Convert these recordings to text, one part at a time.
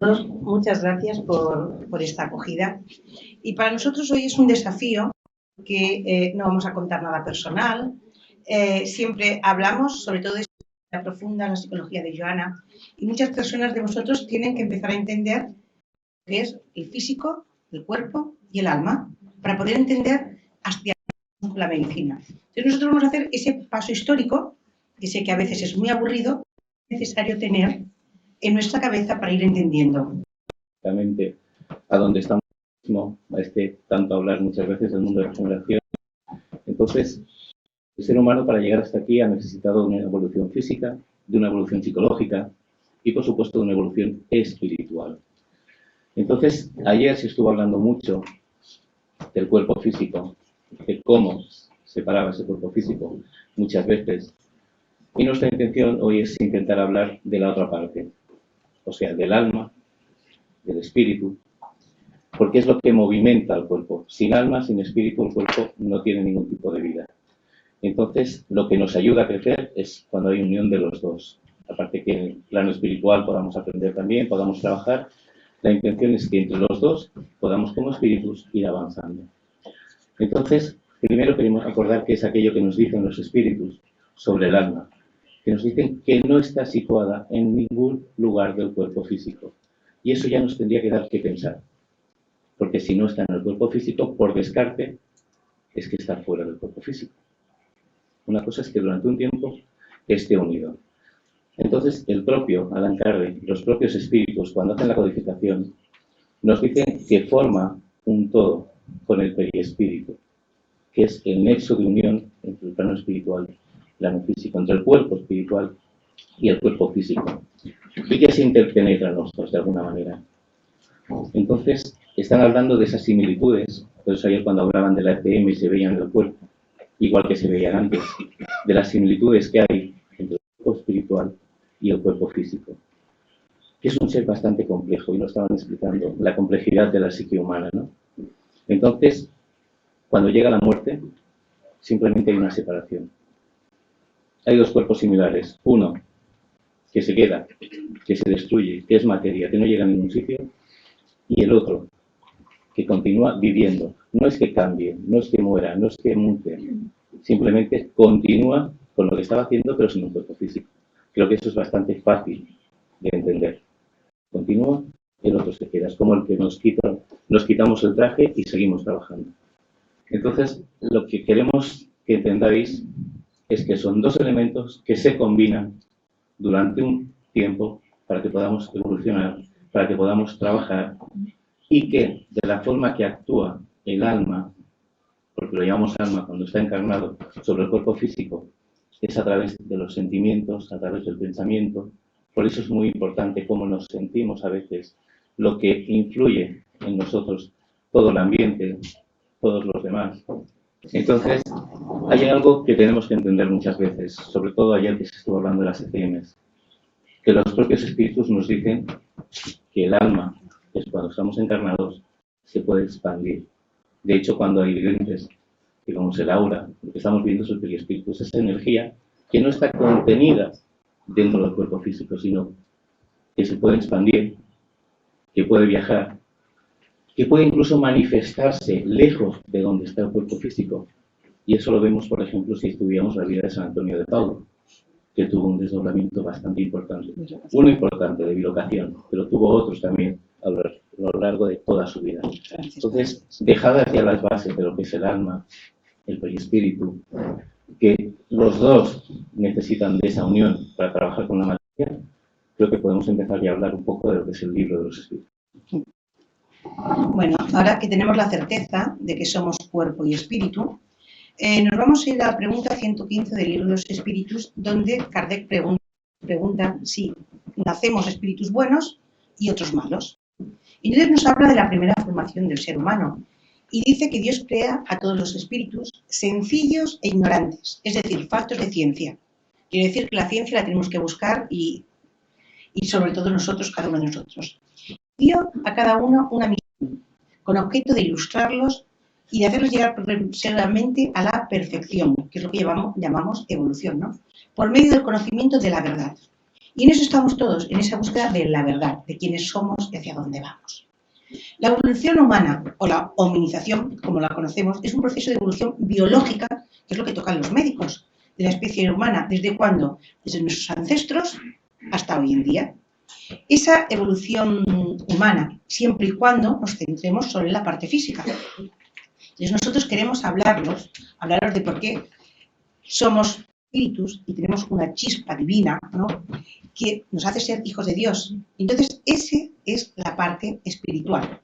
Muchas gracias por esta acogida. Y para nosotros hoy es un desafío que no vamos a contar nada personal. Siempre hablamos, sobre todo de la profunda, la psicología de Joana, y muchas personas de vosotros tienen que empezar a entender qué es el físico, el cuerpo y el alma, para poder entender hasta la medicina. Entonces nosotros vamos a hacer ese paso histórico, que sé que a veces es muy aburrido, es necesario tener en nuestra cabeza para ir entendiendo. A donde estamos, a tanto hablar muchas veces del mundo de la regeneración. Entonces, el ser humano para llegar hasta aquí ha necesitado de una evolución física, de una evolución psicológica y, por supuesto, de una evolución espiritual. Entonces, ayer se estuvo hablando mucho del cuerpo físico, de cómo separaba ese cuerpo físico muchas veces. Y nuestra intención hoy es intentar hablar de la otra parte, o sea, del alma, del espíritu, porque es lo que movimenta al cuerpo. Sin alma, sin espíritu, el cuerpo no tiene ningún tipo de vida. Entonces, lo que nos ayuda a crecer es cuando hay unión de los dos. Aparte que en el plano espiritual podamos aprender también, podamos trabajar, la intención es que entre los dos podamos como espíritus ir avanzando. Entonces, primero queremos recordar qué es aquello que nos dicen los espíritus sobre el alma, que nos dicen que no está situada en ningún lugar del cuerpo físico. Y eso ya nos tendría que dar que pensar. Porque si no está en el cuerpo físico, por descarte, es que está fuera del cuerpo físico. Una cosa es que durante un tiempo esté unido. Entonces, el propio Allan Kardec, los propios espíritus, cuando hacen la codificación, nos dicen que forma un todo con el periespíritu, que es el nexo de unión entre el plano espiritual y el plano físico, entre el cuerpo espiritual y el cuerpo físico, y que se interpenetran los dos de alguna manera. Entonces, están hablando de esas similitudes, por eso ayer cuando hablaban de la ECM y se veían en el cuerpo, igual que se veían antes, de las similitudes que hay entre el cuerpo espiritual y el cuerpo físico, que es un ser bastante complejo, y lo estaban explicando, la complejidad de la psique humana, ¿no? Entonces, cuando llega la muerte, simplemente hay una separación. Hay dos cuerpos similares, uno que se queda, que se destruye, que es materia, que no llega a ningún sitio, y el otro, que continúa viviendo. No es que cambie, no es que muera, no es que mute, simplemente continúa con lo que estaba haciendo, pero sin un cuerpo físico. Creo que eso es bastante fácil de entender. Continúa, el otro se queda. Es como el que nos quitamos el traje y seguimos trabajando. Entonces, lo que queremos que entendáis es que son dos elementos que se combinan durante un tiempo para que podamos evolucionar, para que podamos trabajar, y que de la forma que actúa el alma, porque lo llamamos alma cuando está encarnado sobre el cuerpo físico, es a través de los sentimientos, a través del pensamiento. Por eso es muy importante cómo nos sentimos a veces, lo que influye en nosotros, todo el ambiente, todos los demás. Entonces, hay algo que tenemos que entender muchas veces, sobre todo ayer que se estuvo hablando de las ECMs, que los propios espíritus nos dicen que el alma, que es cuando estamos encarnados, se puede expandir. De hecho, cuando hay videntes, digamos el aura, lo que estamos viendo es el periespíritu, es esa energía que no está contenida dentro del cuerpo físico, sino que se puede expandir, que puede viajar, que puede incluso manifestarse lejos de donde está el cuerpo físico. Y eso lo vemos, por ejemplo, si estudiamos la vida de San Antonio de Padua, que tuvo un desdoblamiento bastante importante. Uno importante de bilocación, pero tuvo otros también a lo largo de toda su vida. Entonces, dejadas ya las bases de lo que es el alma, el perispíritu, que los dos necesitan de esa unión para trabajar con la materia, creo que podemos empezar ya a hablar un poco de lo que es el libro de los espíritus. Bueno, ahora que tenemos la certeza de que somos cuerpo y espíritu, nos vamos a ir a la pregunta 115 del libro de los espíritus, donde Kardec pregunta si nacemos espíritus buenos y otros malos. Y entonces nos habla de la primera formación del ser humano y dice que Dios crea a todos los espíritus sencillos e ignorantes, es decir, faltos de ciencia. Quiere decir que la ciencia la tenemos que buscar y sobre todo nosotros, cada uno de nosotros. Dio a cada uno una misión con objeto de ilustrarlos y de hacerlos llegar progresivamente a la perfección, que es lo que llamamos evolución, ¿no? Por medio del conocimiento de la verdad. Y en eso estamos todos, en esa búsqueda de la verdad, de quiénes somos y hacia dónde vamos. La evolución humana, o la hominización, como la conocemos, es un proceso de evolución biológica, que es lo que tocan los médicos, de la especie humana. ¿Desde cuándo? Desde nuestros ancestros hasta hoy en día. Esa evolución humana, siempre y cuando nos centremos solo en la parte física. Entonces nosotros queremos hablaros de por qué somos espíritus y tenemos una chispa divina, ¿no?, que nos hace ser hijos de Dios. Entonces, esa es la parte espiritual.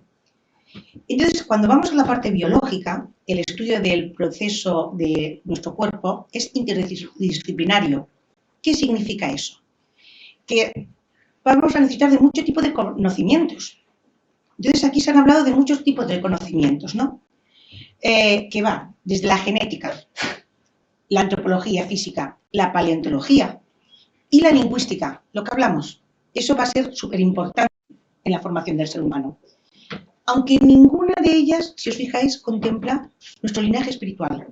Entonces, cuando vamos a la parte biológica, el estudio del proceso de nuestro cuerpo es interdisciplinario. ¿Qué significa eso? Que vamos a necesitar de mucho tipo de conocimientos. Entonces, aquí se han hablado de muchos tipos de conocimientos, ¿no? Que va desde la genética, la antropología física, la paleontología y la lingüística, lo que hablamos. Eso va a ser súper importante en la formación del ser humano. Aunque ninguna de ellas, si os fijáis, contempla nuestro linaje espiritual.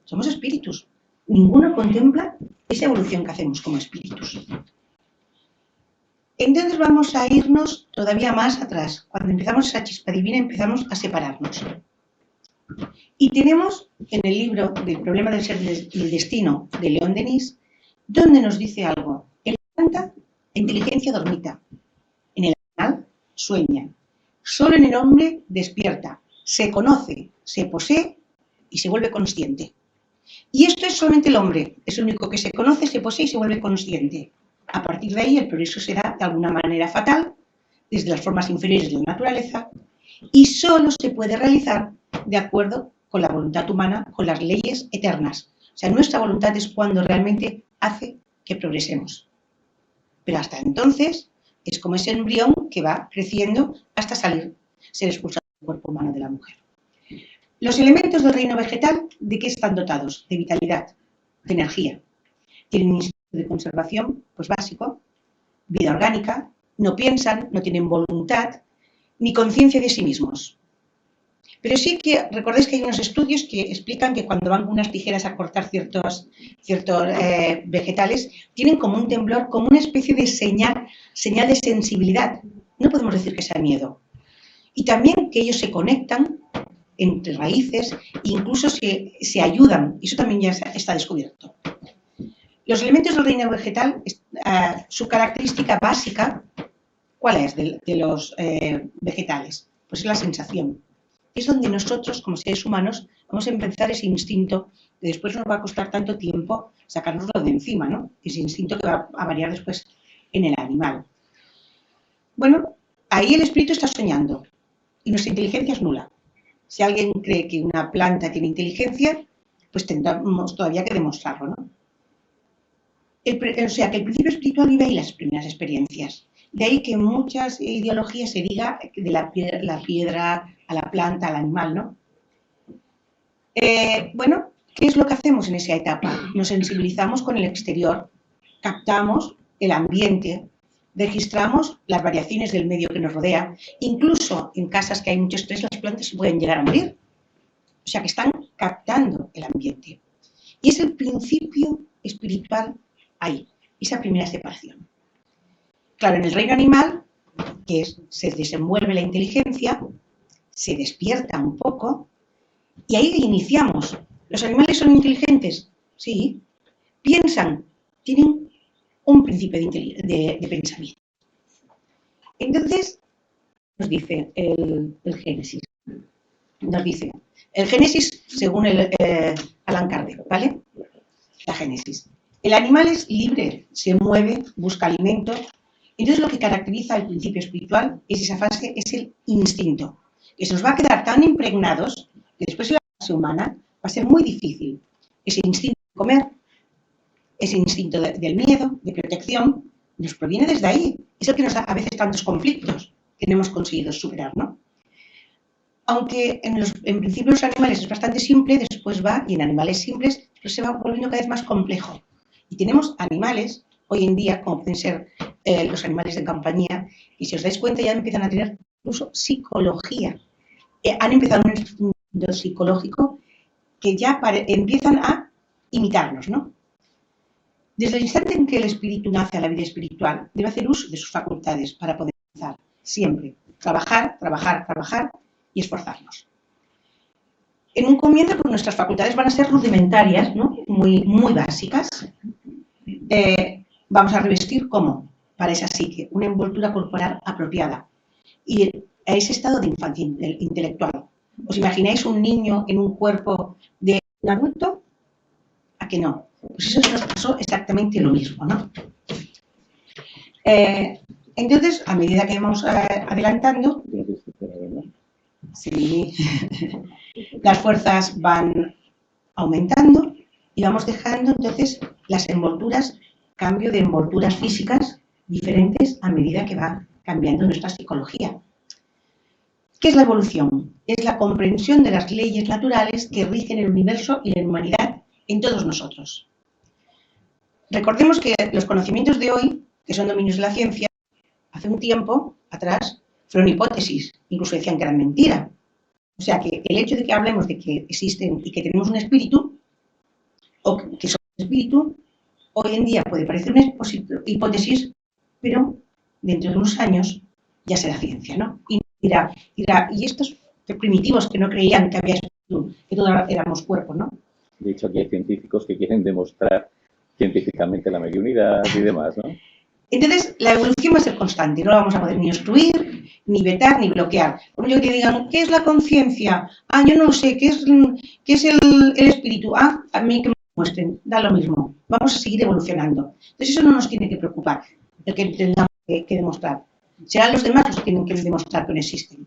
Somos espíritus. Ninguna contempla esa evolución que hacemos como espíritus. Entonces vamos a irnos todavía más atrás. Cuando empezamos esa chispa divina, empezamos a separarnos. Y tenemos en el libro del problema del ser y el destino de León Denis, donde nos dice algo. En la planta, la inteligencia dormita. En el animal, sueña. Solo en el hombre despierta, se conoce, se posee y se vuelve consciente. Y esto es solamente el hombre, es el único que se conoce, se posee y se vuelve consciente. A partir de ahí el progreso será de alguna manera fatal, desde las formas inferiores de la naturaleza, y solo se puede realizar de acuerdo con la voluntad humana, con las leyes eternas. O sea, nuestra voluntad es cuando realmente hace que progresemos. Pero hasta entonces es como ese embrión que va creciendo hasta ser expulsado del cuerpo humano de la mujer. Los elementos del reino vegetal, ¿de qué están dotados? De vitalidad, de energía. Tienen un instinto de conservación, pues básico, vida orgánica, no piensan, no tienen voluntad, ni conciencia de sí mismos. Pero sí que recordáis que hay unos estudios que explican que cuando van con unas tijeras a cortar ciertos vegetales, tienen como un temblor, como una especie de señal de sensibilidad. No podemos decir que sea miedo. Y también que ellos se conectan entre raíces e incluso se ayudan. Eso también ya está descubierto. Los elementos del reino vegetal, su característica básica, ¿cuál es de los vegetales? Pues es la sensación. Es donde nosotros, como seres humanos, vamos a empezar ese instinto que después nos va a costar tanto tiempo sacárnoslo de encima, ¿no? Ese instinto que va a variar después en el animal. Bueno, ahí el espíritu está soñando y nuestra inteligencia es nula. Si alguien cree que una planta tiene inteligencia, pues tendremos todavía que demostrarlo, ¿no? O sea, que el principio espiritual vive ahí las primeras experiencias. De ahí que en muchas ideologías se diga de la piedra a la planta, al animal, ¿no? Bueno, ¿qué es lo que hacemos en esa etapa? Nos sensibilizamos con el exterior, captamos el ambiente, registramos las variaciones del medio que nos rodea. Incluso en casas que hay mucho estrés, las plantas se pueden llegar a morir. O sea, que están captando el ambiente. Y es el principio espiritual ahí, esa primera separación. Claro, en el reino animal, que se desenvuelve la inteligencia, se despierta un poco, y ahí iniciamos. ¿Los animales son inteligentes? Sí. ¿Piensan? Tienen un principio de pensamiento. Entonces, nos dice el Génesis. Nos dice, el Génesis, según Allan Kardec, ¿vale? La Génesis. El animal es libre, se mueve, busca alimento. Entonces, lo que caracteriza al principio espiritual es esa fase, es el instinto, que se nos va a quedar tan impregnados que después en la fase humana va a ser muy difícil. Ese instinto de comer, ese instinto del miedo, de protección, nos proviene desde ahí. Es el que nos da a veces tantos conflictos que no hemos conseguido superar, ¿no? Aunque en principio los animales es bastante simple, después va, y en animales simples, después se va volviendo cada vez más complejo. Y tenemos animales, hoy en día, como pueden ser los animales de compañía, y si os dais cuenta ya empiezan a tener incluso psicología. Han empezado un estudio psicológico que ya empiezan a imitarnos, ¿no? Desde el instante en que el espíritu nace a la vida espiritual, debe hacer uso de sus facultades para poder avanzar. Siempre. Trabajar, trabajar, trabajar y esforzarnos. En un comienzo, pues nuestras facultades van a ser rudimentarias, ¿no? Muy básicas. Vamos a revestir, ¿cómo? Para esa psique, una envoltura corporal apropiada. Y a ese estado de infancia intelectual. ¿Os imagináis un niño en un cuerpo de un adulto? ¿A que no? Pues eso nos pasó exactamente lo mismo, ¿no? Entonces, a medida que vamos adelantando, sí, las fuerzas van aumentando y vamos dejando entonces las envolturas, cambio de envolturas físicas diferentes a medida que va cambiando nuestra psicología. ¿Qué es la evolución? Es la comprensión de las leyes naturales que rigen el universo y la humanidad en todos nosotros. Recordemos que los conocimientos de hoy, que son dominios de la ciencia, hace un tiempo atrás fueron hipótesis, incluso decían que eran mentira. O sea que el hecho de que hablemos de que existen y que tenemos un espíritu, o que somos un espíritu, hoy en día puede parecer una hipótesis, pero dentro de unos años ya será ciencia, ¿no? Y dirá, y estos primitivos que no creían que había espíritu, que todos éramos cuerpos, ¿no? De hecho, aquí hay científicos que quieren demostrar científicamente la mediunidad y demás, ¿no? Entonces, la evolución va a ser constante, no la vamos a poder ni obstruir, ni vetar, ni bloquear. Por ello que digan, ¿qué es la conciencia? Ah, yo no lo sé, ¿qué es el espíritu? Ah, a mí que me muestren, da lo mismo. Vamos a seguir evolucionando. Entonces, eso no nos tiene que preocupar, el que tengamos que demostrar. Serán los demás los que tienen que demostrar que no existen.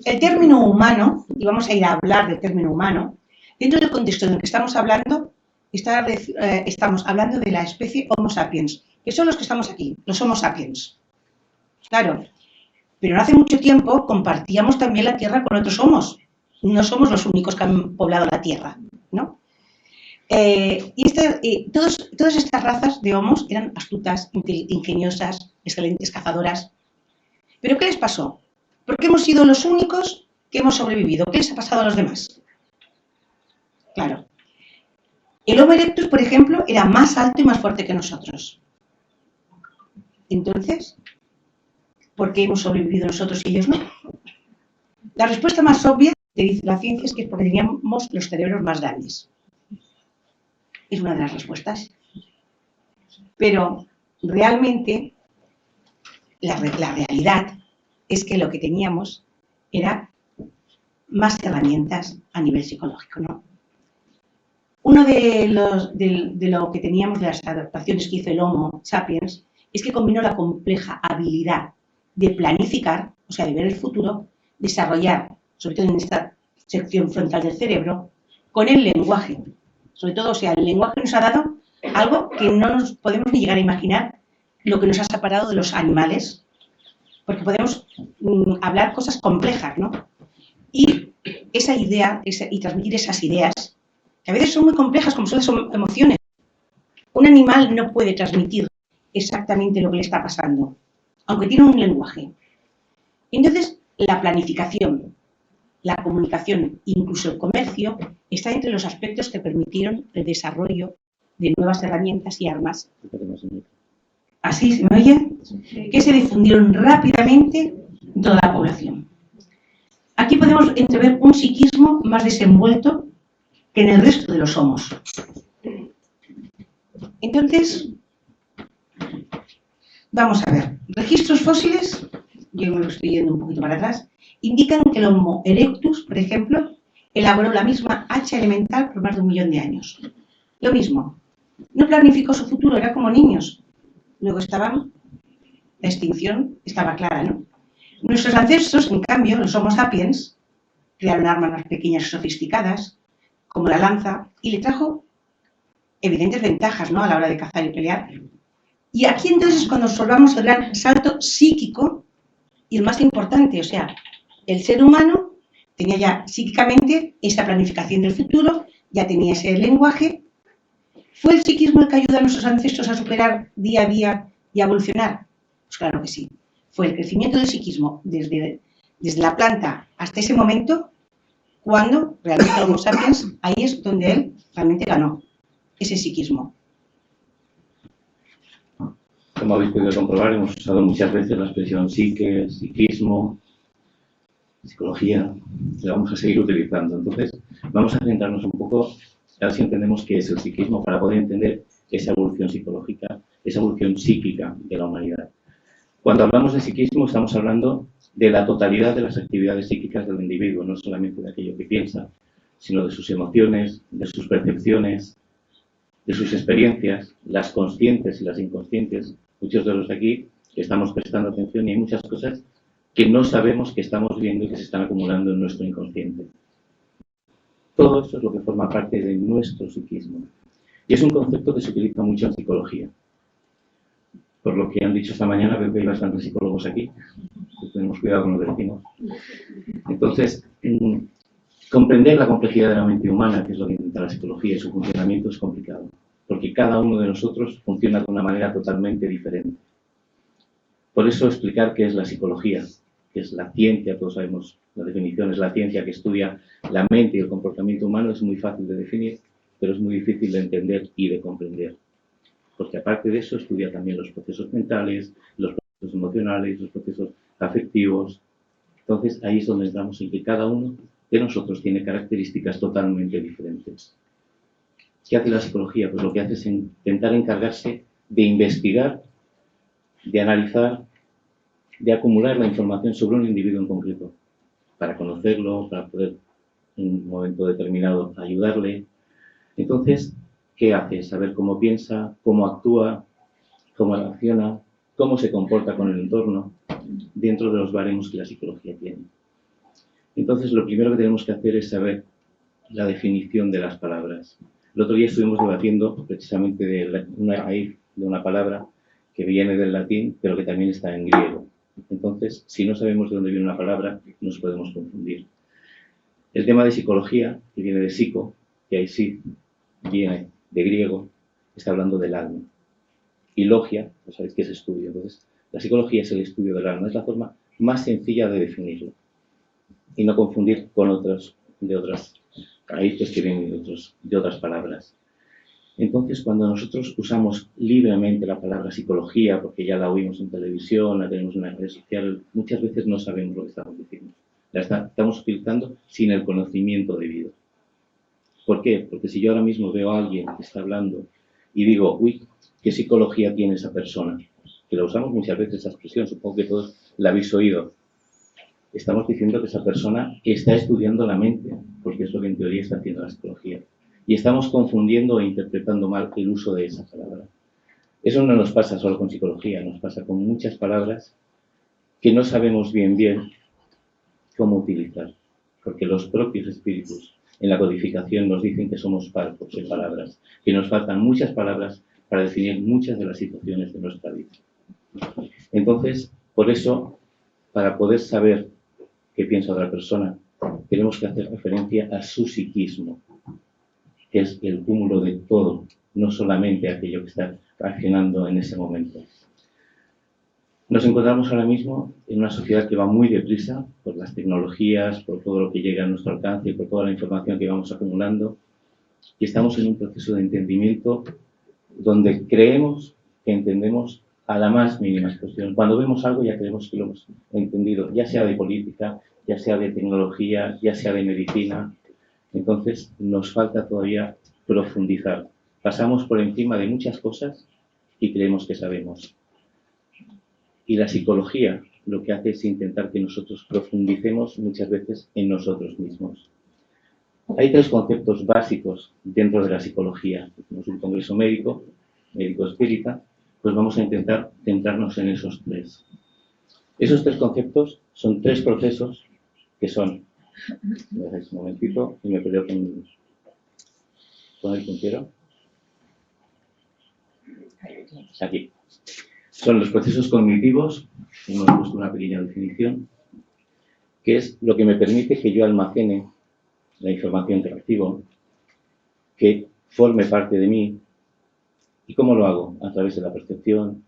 El término humano, y vamos a ir a hablar del término humano, dentro del contexto en el que estamos hablando, estamos hablando de la especie Homo sapiens, que son los que estamos aquí, los Homo sapiens. Claro, pero no hace mucho tiempo compartíamos también la Tierra con otros homos. No somos los únicos que han poblado la Tierra, ¿no? Todas estas razas de homos eran astutas, ingeniosas, excelentes cazadoras. ¿Pero qué les pasó? ¿Por qué hemos sido los únicos que hemos sobrevivido? ¿Qué les ha pasado a los demás? Claro. El Homo erectus, por ejemplo, era más alto y más fuerte que nosotros. Entonces, ¿por qué hemos sobrevivido nosotros y ellos no? La respuesta más obvia, que dice la ciencia, es que porque teníamos los cerebros más grandes. Es una de las respuestas. Pero realmente la realidad es que lo que teníamos era más herramientas a nivel psicológico, ¿no? Uno de lo que teníamos de las adaptaciones que hizo el Homo sapiens es que combinó la compleja habilidad de planificar, o sea, de ver el futuro, desarrollar, sobre todo en esta sección frontal del cerebro, con el lenguaje. Sobre todo, o sea, el lenguaje nos ha dado algo que no nos podemos ni llegar a imaginar, lo que nos ha separado de los animales, porque podemos hablar cosas complejas, ¿no? Y esa idea, y transmitir esas ideas, que a veces son muy complejas, como son las emociones. Un animal no puede transmitir exactamente lo que le está pasando, aunque tiene un lenguaje. Entonces, la planificación, la comunicación, incluso el comercio, está entre los aspectos que permitieron el desarrollo de nuevas herramientas y armas. ¿Así se me oye? Que se difundieron rápidamente en toda la población. Aquí podemos entrever un psiquismo más desenvuelto que en el resto de los homos. Entonces, vamos a ver. Registros fósiles, yo me lo estoy yendo un poquito para atrás, indican que el Homo erectus, por ejemplo, elaboró la misma hacha elemental por más de 1 millón de años. Lo mismo. No planificó su futuro, era como niños. Luego la extinción estaba clara, ¿no? Nuestros ancestros, en cambio, los Homo sapiens, crearon armas más pequeñas y sofisticadas, como la lanza, y le trajo evidentes ventajas, ¿no?, a la hora de cazar y pelear. Y aquí entonces es cuando observamos el gran salto psíquico y el más importante, o sea, el ser humano tenía ya psíquicamente esa planificación del futuro, ya tenía ese lenguaje. ¿Fue el psiquismo el que ayudó a nuestros ancestros a superar día a día y a evolucionar? Pues claro que sí. Fue el crecimiento del psiquismo desde la planta hasta ese momento, cuando realmente el Homo sapiens, ahí es donde él realmente ganó ese psiquismo. Como habéis podido comprobar, hemos usado muchas veces la expresión psique, psiquismo, psicología, la vamos a seguir utilizando. Entonces, vamos a centrarnos un poco, a ver si entendemos qué es el psiquismo para poder entender esa evolución psicológica, esa evolución psíquica de la humanidad. Cuando hablamos de psiquismo, estamos hablando de la totalidad de las actividades psíquicas del individuo, no solamente de aquello que piensa, sino de sus emociones, de sus percepciones, de sus experiencias, las conscientes y las inconscientes. Muchos de los de aquí estamos prestando atención y hay muchas cosas que no sabemos que estamos viendo y que se están acumulando en nuestro inconsciente. Todo esto es lo que forma parte de nuestro psiquismo. Y es un concepto que se utiliza mucho en psicología. Por lo que han dicho esta mañana, veo que hay bastantes psicólogos aquí. Pues tenemos cuidado con lo que decimos. Entonces, comprender la complejidad de la mente humana, que es lo que intenta la psicología y su funcionamiento, es complicado. Porque cada uno de nosotros funciona de una manera totalmente diferente. Por eso explicar qué es la psicología, que es la ciencia, todos sabemos la definición, es la ciencia que estudia la mente y el comportamiento humano, es muy fácil de definir, pero es muy difícil de entender y de comprender. Porque aparte de eso estudia también los procesos mentales, los procesos emocionales, los procesos afectivos. Entonces ahí es donde entramos en que cada uno de nosotros tiene características totalmente diferentes. ¿Qué hace la psicología? Pues lo que hace es intentar encargarse de investigar, de analizar, de acumular la información sobre un individuo en concreto, para conocerlo, para poder en un momento determinado ayudarle. Entonces, ¿qué hace? Saber cómo piensa, cómo actúa, cómo reacciona, cómo se comporta con el entorno, dentro de los baremos que la psicología tiene. Entonces, lo primero que tenemos que hacer es saber la definición de las palabras. El otro día estuvimos debatiendo precisamente de una palabra que viene del latín, pero que también está en griego. Entonces, si no sabemos de dónde viene una palabra, nos podemos confundir. El tema de psicología, que viene de psico, que ahí sí viene de griego, está hablando del alma. Y logia, pues sabéis que es estudio. Entonces, la psicología es el estudio del alma, es la forma más sencilla de definirlo. Y no confundir con otras raíces que vienen de otras palabras. Entonces, cuando nosotros usamos libremente la palabra psicología, porque ya la oímos en televisión, la tenemos en las redes sociales, muchas veces no sabemos lo que estamos diciendo. La estamos utilizando sin el conocimiento debido. ¿Por qué? Porque si yo ahora mismo veo a alguien que está hablando y digo, uy, ¿qué psicología tiene esa persona? Que la usamos muchas veces esa expresión, supongo que todos la habéis oído. Estamos diciendo que esa persona está estudiando la mente, porque es lo que en teoría está haciendo la psicología. Y estamos confundiendo e interpretando mal el uso de esa palabra. Eso no nos pasa solo con psicología, nos pasa con muchas palabras que no sabemos bien cómo utilizar, porque los propios espíritus en la codificación nos dicen que somos parcos de palabras, que nos faltan muchas palabras para definir muchas de las situaciones de nuestra vida. Entonces, por eso, para poder saber qué piensa otra persona, tenemos que hacer referencia a su psiquismo, que es el cúmulo de todo, no solamente aquello que está reaccionando en ese momento. Nos encontramos ahora mismo en una sociedad que va muy deprisa por las tecnologías, por todo lo que llega a nuestro alcance, por toda la información que vamos acumulando, y estamos en un proceso de entendimiento donde creemos que entendemos a la más mínima expresión. Cuando vemos algo ya creemos que lo hemos entendido, ya sea de política, ya sea de tecnología, ya sea de medicina. Entonces nos falta todavía profundizar. Pasamos por encima de muchas cosas y creemos que sabemos. Y la psicología lo que hace es intentar que nosotros profundicemos muchas veces en nosotros mismos. Hay tres conceptos básicos dentro de la psicología. Tenemos un congreso médico espírita, pues vamos a intentar centrarnos en esos tres. Esos tres conceptos son tres procesos que son... Me dejáis un momentito y me peleo con el puntero. Aquí. Son los procesos cognitivos, hemos puesto una pequeña definición, que es lo que me permite que yo almacene la información que recibo, que forme parte de mí. ¿Y cómo lo hago? A través de la percepción,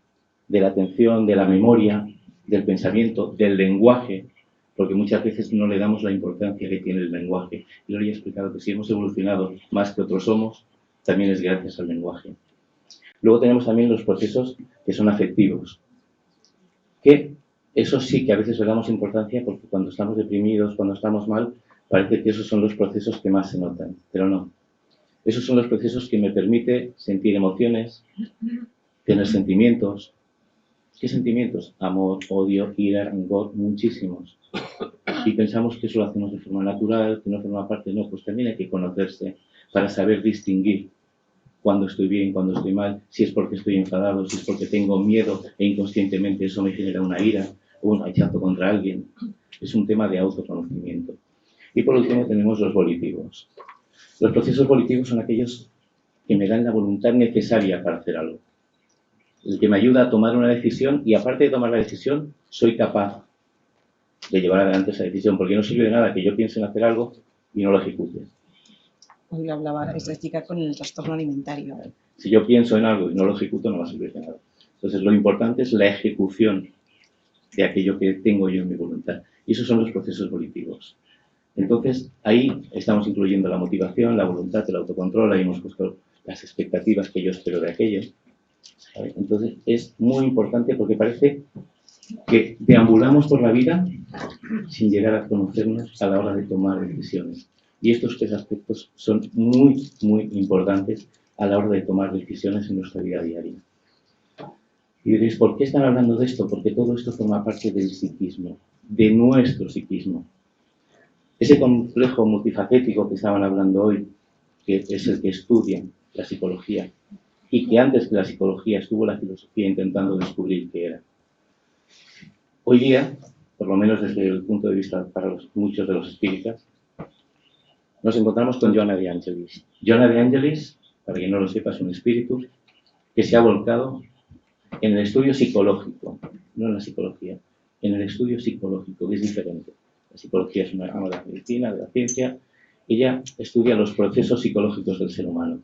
de la atención, de la memoria, del pensamiento, del lenguaje, porque muchas veces no le damos la importancia que tiene el lenguaje. Yo le he explicado que si hemos evolucionado más que otros somos, también es gracias al lenguaje. Luego tenemos también los procesos que son afectivos, que eso sí que a veces le damos importancia porque cuando estamos deprimidos, cuando estamos mal, parece que esos son los procesos que más se notan, pero no. Esos son los procesos que me permiten sentir emociones, tener sentimientos. ¿Qué sentimientos? Amor, odio, ira, rencor, muchísimos. Y pensamos que eso lo hacemos de forma natural, que no forma parte, no, pues también hay que conocerse para saber distinguir cuando estoy bien, cuando estoy mal, si es porque estoy enfadado, si es porque tengo miedo e inconscientemente eso me genera una ira o un rechazo contra alguien. Es un tema de autoconocimiento. Y por último tenemos los volitivos. Los procesos volitivos son aquellos que me dan la voluntad necesaria para hacer algo. El que me ayuda a tomar una decisión y aparte de tomar la decisión, soy capaz de llevar adelante esa decisión, porque no sirve de nada que yo piense en hacer algo y no lo ejecute. Hoy hablaba esta chica con el trastorno alimentario. Si yo pienso en algo y no lo ejecuto, no va a servir de nada. Entonces, lo importante es la ejecución de aquello que tengo yo en mi voluntad. Y esos son los procesos volitivos. Entonces, ahí estamos incluyendo la motivación, la voluntad, el autocontrol, ahí hemos puesto las expectativas que yo espero de aquello. ¿Vale? Entonces, es muy importante porque parece que deambulamos por la vida sin llegar a conocernos a la hora de tomar decisiones. Y estos tres aspectos son muy, muy importantes a la hora de tomar decisiones en nuestra vida diaria. Y diréis, ¿por qué están hablando de esto? Porque todo esto forma parte del psiquismo, de nuestro psiquismo. Ese complejo multifacético que estaban hablando hoy, que es el que estudia la psicología, y que antes que la psicología estuvo la filosofía intentando descubrir qué era. Hoy día, por lo menos desde el punto de vista para muchos de los espíritas, nos encontramos con Joanna de Angelis. Joanna de Angelis, para quien no lo sepa, es un espíritu que se ha volcado en el estudio psicológico, no en la psicología, en el estudio psicológico, que es diferente. La psicología es una rama de la medicina, de la ciencia. Ella estudia los procesos psicológicos del ser humano.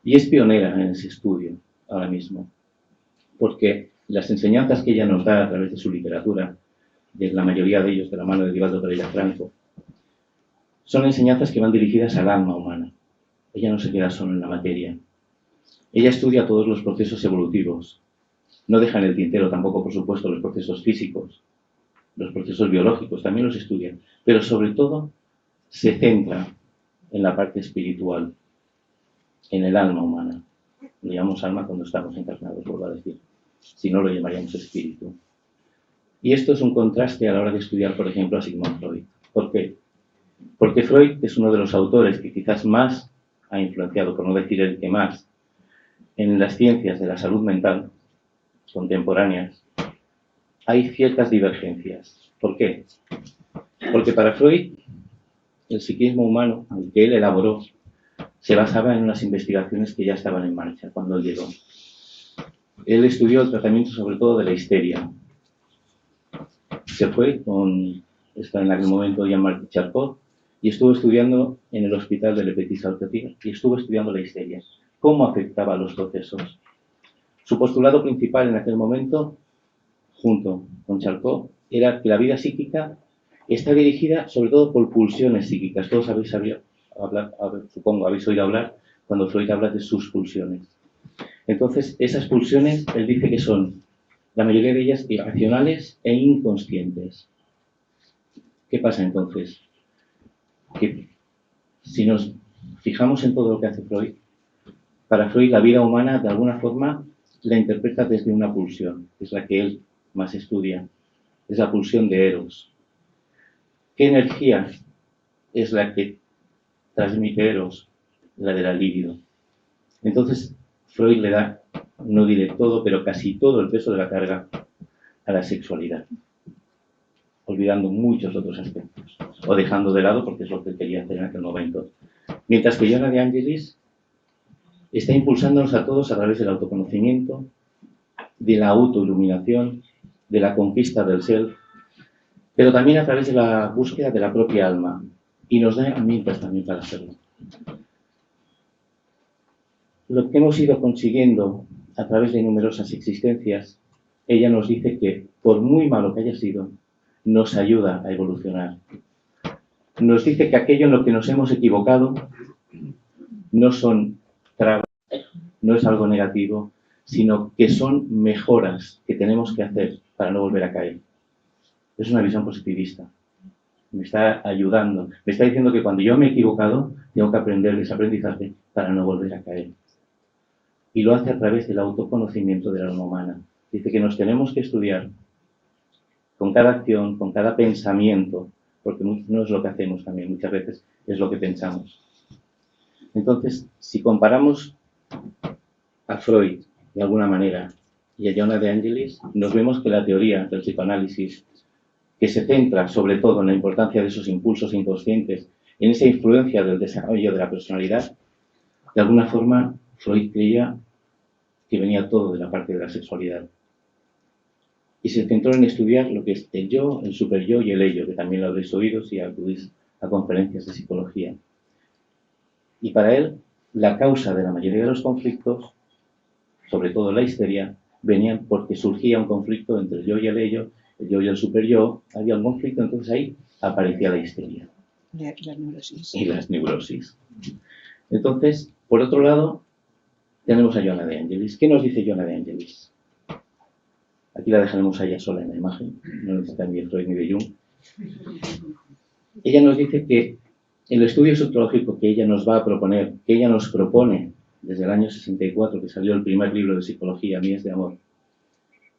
Y es pionera en ese estudio ahora mismo, porque las enseñanzas que ella nos da a través de su literatura, de la mayoría de ellos de la mano de Divaldo Pereira Franco, son enseñanzas que van dirigidas al alma humana. Ella no se queda solo en la materia. Ella estudia todos los procesos evolutivos. No deja en el tintero tampoco, por supuesto, los procesos físicos, los procesos biológicos, también los estudia. Pero sobre todo se centra en la parte espiritual, en el alma humana. Lo llamamos alma cuando estamos encarnados, vuelvo a decir. Si no, lo llamaríamos espíritu. Y esto es un contraste a la hora de estudiar, por ejemplo, a Sigmund Freud. ¿Por qué? Porque Freud es uno de los autores que quizás más ha influenciado, por no decir el que más, en las ciencias de la salud mental contemporáneas. Hay ciertas divergencias. ¿Por qué? Porque para Freud, el psiquismo humano, al que él elaboró, se basaba en unas investigaciones que ya estaban en marcha cuando él llegó. Él estudió el tratamiento sobre todo de la histeria. Se fue en aquel momento Jean-Marc Charcot, y estuvo estudiando en el hospital de Le Petit-Salpêtrière y estuvo estudiando la histeria, cómo afectaba a los procesos. Su postulado principal en aquel momento, junto con Charcot, era que la vida psíquica está dirigida sobre todo por pulsiones psíquicas. Todos habéis oído hablar cuando Freud habla de sus pulsiones. Entonces, esas pulsiones, él dice que son, la mayoría de ellas, irracionales e inconscientes. ¿Qué pasa entonces? Que si nos fijamos en todo lo que hace Freud, para Freud la vida humana de alguna forma la interpreta desde una pulsión, que es la que él más estudia, es la pulsión de Eros. ¿Qué energía es la que transmite Eros? La de la libido. Entonces Freud le da, no diré todo, pero casi todo el peso de la carga a la sexualidad, olvidando muchos otros aspectos, o dejando de lado porque es lo que él quería hacer en aquel momento. Mientras que Joanna de Angelis está impulsándonos a todos a través del autoconocimiento, de la autoiluminación, de la conquista del self, pero también a través de la búsqueda de la propia alma, y nos da herramientas también para hacerlo. Lo que hemos ido consiguiendo a través de numerosas existencias, ella nos dice que, por muy malo que haya sido, nos ayuda a evolucionar. Nos dice que aquello en lo que nos hemos equivocado no son trabas, no es algo negativo, sino que son mejoras que tenemos que hacer para no volver a caer. Es una visión positivista. Me está ayudando, me está diciendo que cuando yo me he equivocado, tengo que aprender de ese aprendizaje para no volver a caer. Y lo hace a través del autoconocimiento del alma humana. Dice que nos tenemos que estudiar con cada acción, con cada pensamiento, porque no es lo que hacemos también, muchas veces es lo que pensamos. Entonces, si comparamos a Freud, de alguna manera, y a Johanna de Angelis, nos vemos que la teoría del psicoanálisis, que se centra sobre todo en la importancia de esos impulsos inconscientes, en esa influencia del desarrollo de la personalidad, de alguna forma Freud creía que venía todo de la parte de la sexualidad. Y se centró en estudiar lo que es el yo, el superyo y el ello, que también lo habréis oído si acudís a conferencias de psicología. Y para él, la causa de la mayoría de los conflictos, sobre todo la histeria, venían porque surgía un conflicto entre el yo y el yo y el superyo, había un conflicto, entonces ahí aparecía la histeria. Las neurosis. Y las neurosis. Entonces, por otro lado, tenemos a Johanna de Angelis. ¿Qué nos dice Johanna de Angelis? Aquí la dejaremos a ella sola en la imagen, no necesita ni de Freud ni de Jung. Ella nos dice que el estudio sociológico que ella nos va a proponer, que ella nos propone desde el año 64, que salió el primer libro de psicología, Mies de Amor,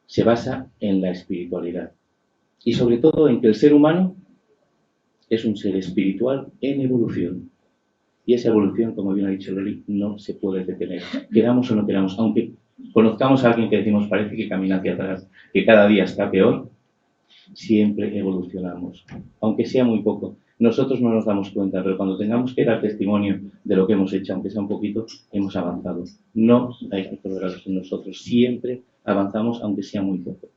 se basa en la espiritualidad. Y sobre todo en que el ser humano es un ser espiritual en evolución. Y esa evolución, como bien ha dicho Loli, no se puede detener. Queramos o no queramos, aunque conozcamos a alguien que decimos parece que camina hacia atrás, que cada día está peor, siempre evolucionamos, aunque sea muy poco. Nosotros no nos damos cuenta, pero cuando tengamos que dar testimonio de lo que hemos hecho, aunque sea un poquito, hemos avanzado. No hay que tolerarlo en nosotros, siempre avanzamos, aunque sea muy poco.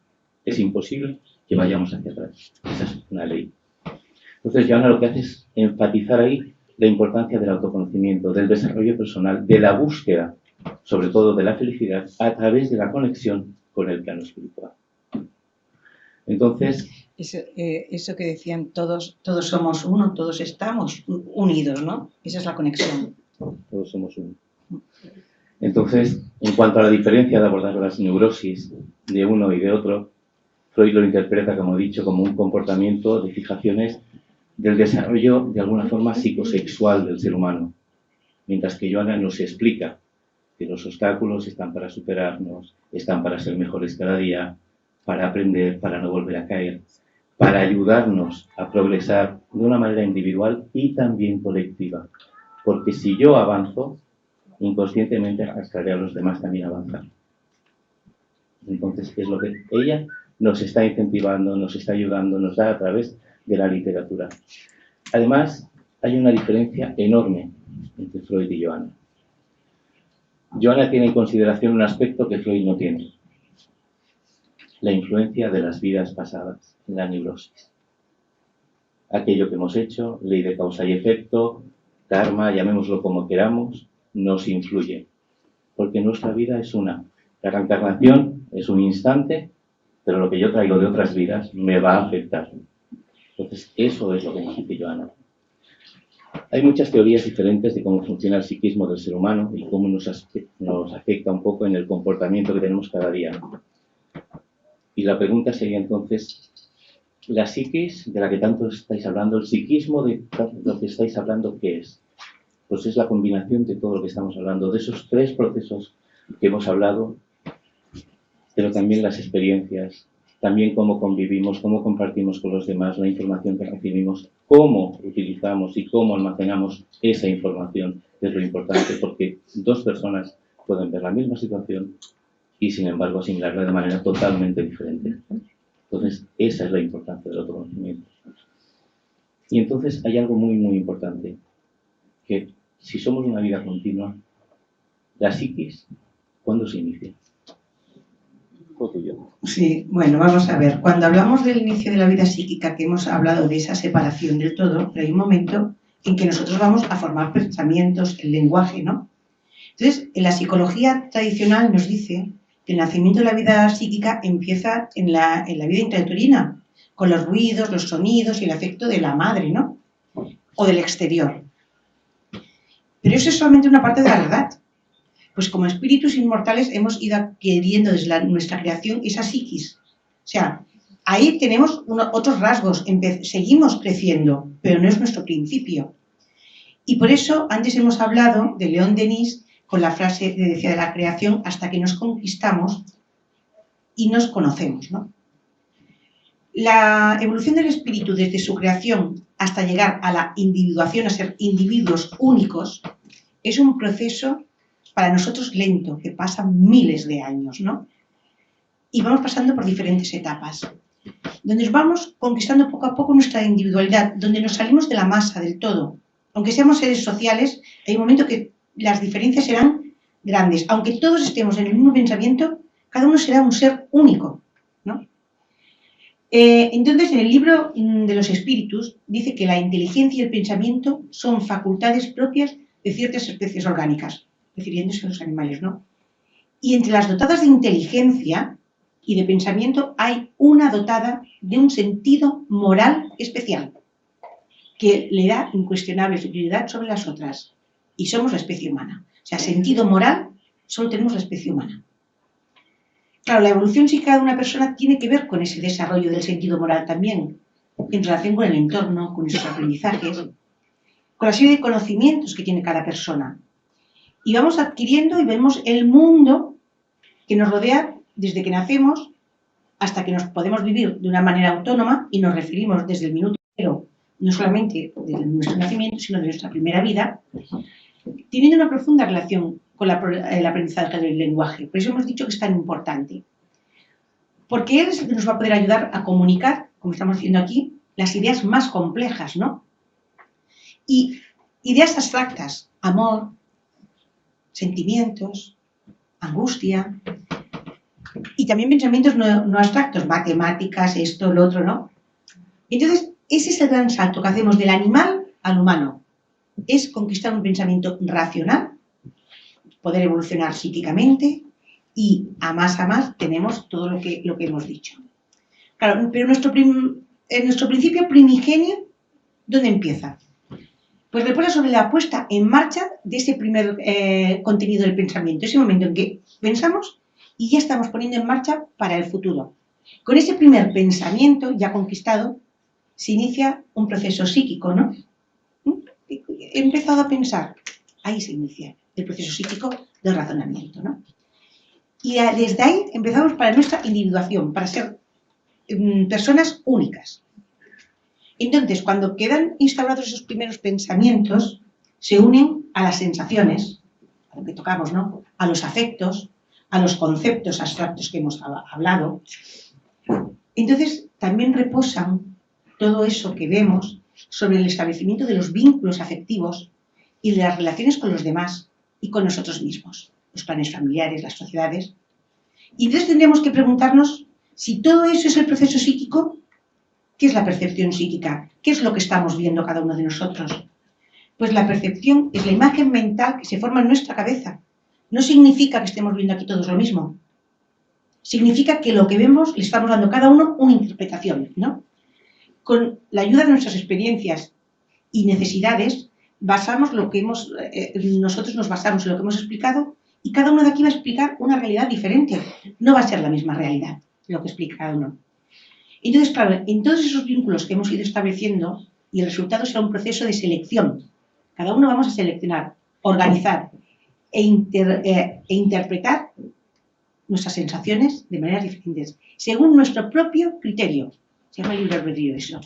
Es imposible que vayamos hacia atrás. Esa es una ley. Entonces, Johanna lo que hace es enfatizar ahí la importancia del autoconocimiento, del desarrollo personal, de la búsqueda, sobre todo de la felicidad, a través de la conexión con el plano espiritual. Entonces... Eso que decían, todos somos uno, todos estamos unidos, ¿no? Esa es la conexión. Todos somos uno. Entonces, en cuanto a la diferencia de abordar las neurosis de uno y de otro, Freud lo interpreta, como he dicho, como un comportamiento de fijaciones del desarrollo, de alguna forma, psicosexual del ser humano. Mientras que Johanna nos explica que los obstáculos están para superarnos, están para ser mejores cada día, para aprender, para no volver a caer, para ayudarnos a progresar de una manera individual y también colectiva. Porque si yo avanzo, inconscientemente arrastraré a los demás también a avanzar. Entonces, es lo que ella nos está incentivando, nos está ayudando, nos da a través de la literatura. Además, hay una diferencia enorme entre Freud y Johanna. Johanna tiene en consideración un aspecto que Freud no tiene: la influencia de las vidas pasadas en la neurosis. Aquello que hemos hecho, ley de causa y efecto, karma, llamémoslo como queramos, nos influye. Porque nuestra vida es una. La reencarnación es un instante, pero lo que yo traigo de otras vidas me va a afectar. Entonces, eso es lo que nos dice Johanna. Hay muchas teorías diferentes de cómo funciona el psiquismo del ser humano y cómo nos afecta un poco en el comportamiento que tenemos cada día. Y la pregunta sería entonces, la psiquis de la que tanto estáis hablando, el psiquismo de lo que estáis hablando, ¿qué es? Pues es la combinación de todo lo que estamos hablando, de esos tres procesos que hemos hablado, pero también las experiencias, también cómo convivimos, cómo compartimos con los demás la información que recibimos, cómo utilizamos y cómo almacenamos esa información, que es lo importante, porque dos personas pueden ver la misma situación y, sin embargo, asimilarla de manera totalmente diferente. Entonces, esa es la importancia del autoconocimiento. Y entonces hay algo muy, muy importante, que si somos una vida continua, la psiquis, ¿cuándo se inicia? Sí, bueno, vamos a ver. Cuando hablamos del inicio de la vida psíquica, que hemos hablado de esa separación del todo, pero hay un momento en que nosotros vamos a formar pensamientos, el lenguaje, ¿no? Entonces, en la psicología tradicional nos dice que el nacimiento de la vida psíquica empieza en la vida intrauterina, con los ruidos, los sonidos y el afecto de la madre, ¿no? O del exterior. Pero eso es solamente una parte de la verdad. pues como espíritus inmortales hemos ido adquiriendo desde nuestra creación esa psiquis. O sea, ahí tenemos otros rasgos, seguimos creciendo, pero no es nuestro principio. Y por eso antes hemos hablado de León Denis con la frase de la creación hasta que nos conquistamos y nos conocemos, ¿no? La evolución del espíritu desde su creación hasta llegar a la individuación, a ser individuos únicos, es un proceso para nosotros lento, que pasa miles de años, ¿no? Y vamos pasando por diferentes etapas, donde nos vamos conquistando poco a poco nuestra individualidad, donde nos salimos de la masa, del todo. Aunque seamos seres sociales, hay un momento que las diferencias serán grandes. Aunque todos estemos en el mismo pensamiento, cada uno será un ser único, ¿no? Entonces, en el libro de los espíritus dice que la inteligencia y el pensamiento son facultades propias de ciertas especies orgánicas, refiriéndose a los animales, ¿no? Y entre las dotadas de inteligencia y de pensamiento hay una dotada de un sentido moral especial, que le da incuestionable superioridad sobre las otras. Y somos la especie humana. O sea, sentido moral solo tenemos la especie humana. Claro, la evolución psíquica de una persona tiene que ver con ese desarrollo del sentido moral también, en relación con el entorno, con esos aprendizajes, con la serie de conocimientos que tiene cada persona. Y vamos adquiriendo y vemos el mundo que nos rodea desde que nacemos hasta que nos podemos vivir de una manera autónoma, y nos referimos desde el minuto cero, no solamente de nuestro nacimiento, sino de nuestra primera vida, teniendo una profunda relación con el aprendizaje del lenguaje. Por eso hemos dicho que es tan importante. Porque él es el que nos va a poder ayudar a comunicar, como estamos haciendo aquí, las ideas más complejas, ¿no? Y ideas abstractas, amor, sentimientos, angustia, y también pensamientos no abstractos, matemáticas, esto, lo otro, ¿no? Entonces, ese es el gran salto que hacemos del animal al humano. Es conquistar un pensamiento racional, poder evolucionar psíquicamente, y a más tenemos todo lo que hemos dicho. Claro, pero nuestro principio primigenio, ¿dónde empieza? Pues reposa sobre la puesta en marcha de ese primer contenido del pensamiento, ese momento en que pensamos y ya estamos poniendo en marcha para el futuro. Con ese primer pensamiento ya conquistado se inicia un proceso psíquico, ¿no? He empezado a pensar, ahí se inicia el proceso psíquico del razonamiento, ¿no? Y desde ahí empezamos para nuestra individuación, para ser personas únicas. Entonces, cuando quedan instaurados esos primeros pensamientos, se unen a las sensaciones, a lo que tocamos, ¿no? A los afectos, a los conceptos abstractos que hemos hablado. Entonces, también reposan todo eso que vemos sobre el establecimiento de los vínculos afectivos y de las relaciones con los demás y con nosotros mismos, los planes familiares, las sociedades. Y entonces tendríamos que preguntarnos si todo eso es el proceso psíquico. ¿Qué es la percepción psíquica? ¿Qué es lo que estamos viendo cada uno de nosotros? Pues la percepción es la imagen mental que se forma en nuestra cabeza. No significa que estemos viendo aquí todos lo mismo. Significa que lo que vemos le estamos dando a cada uno una interpretación, ¿no? Con la ayuda de nuestras experiencias y necesidades, nosotros nos basamos en lo que hemos explicado, y cada uno de aquí va a explicar una realidad diferente. No va a ser la misma realidad lo que explica cada uno. Entonces, claro, en todos esos vínculos que hemos ido estableciendo, y el resultado será un proceso de selección. Cada uno vamos a seleccionar, organizar e interpretar nuestras sensaciones de maneras diferentes, según nuestro propio criterio. Se llama libre albedrío eso.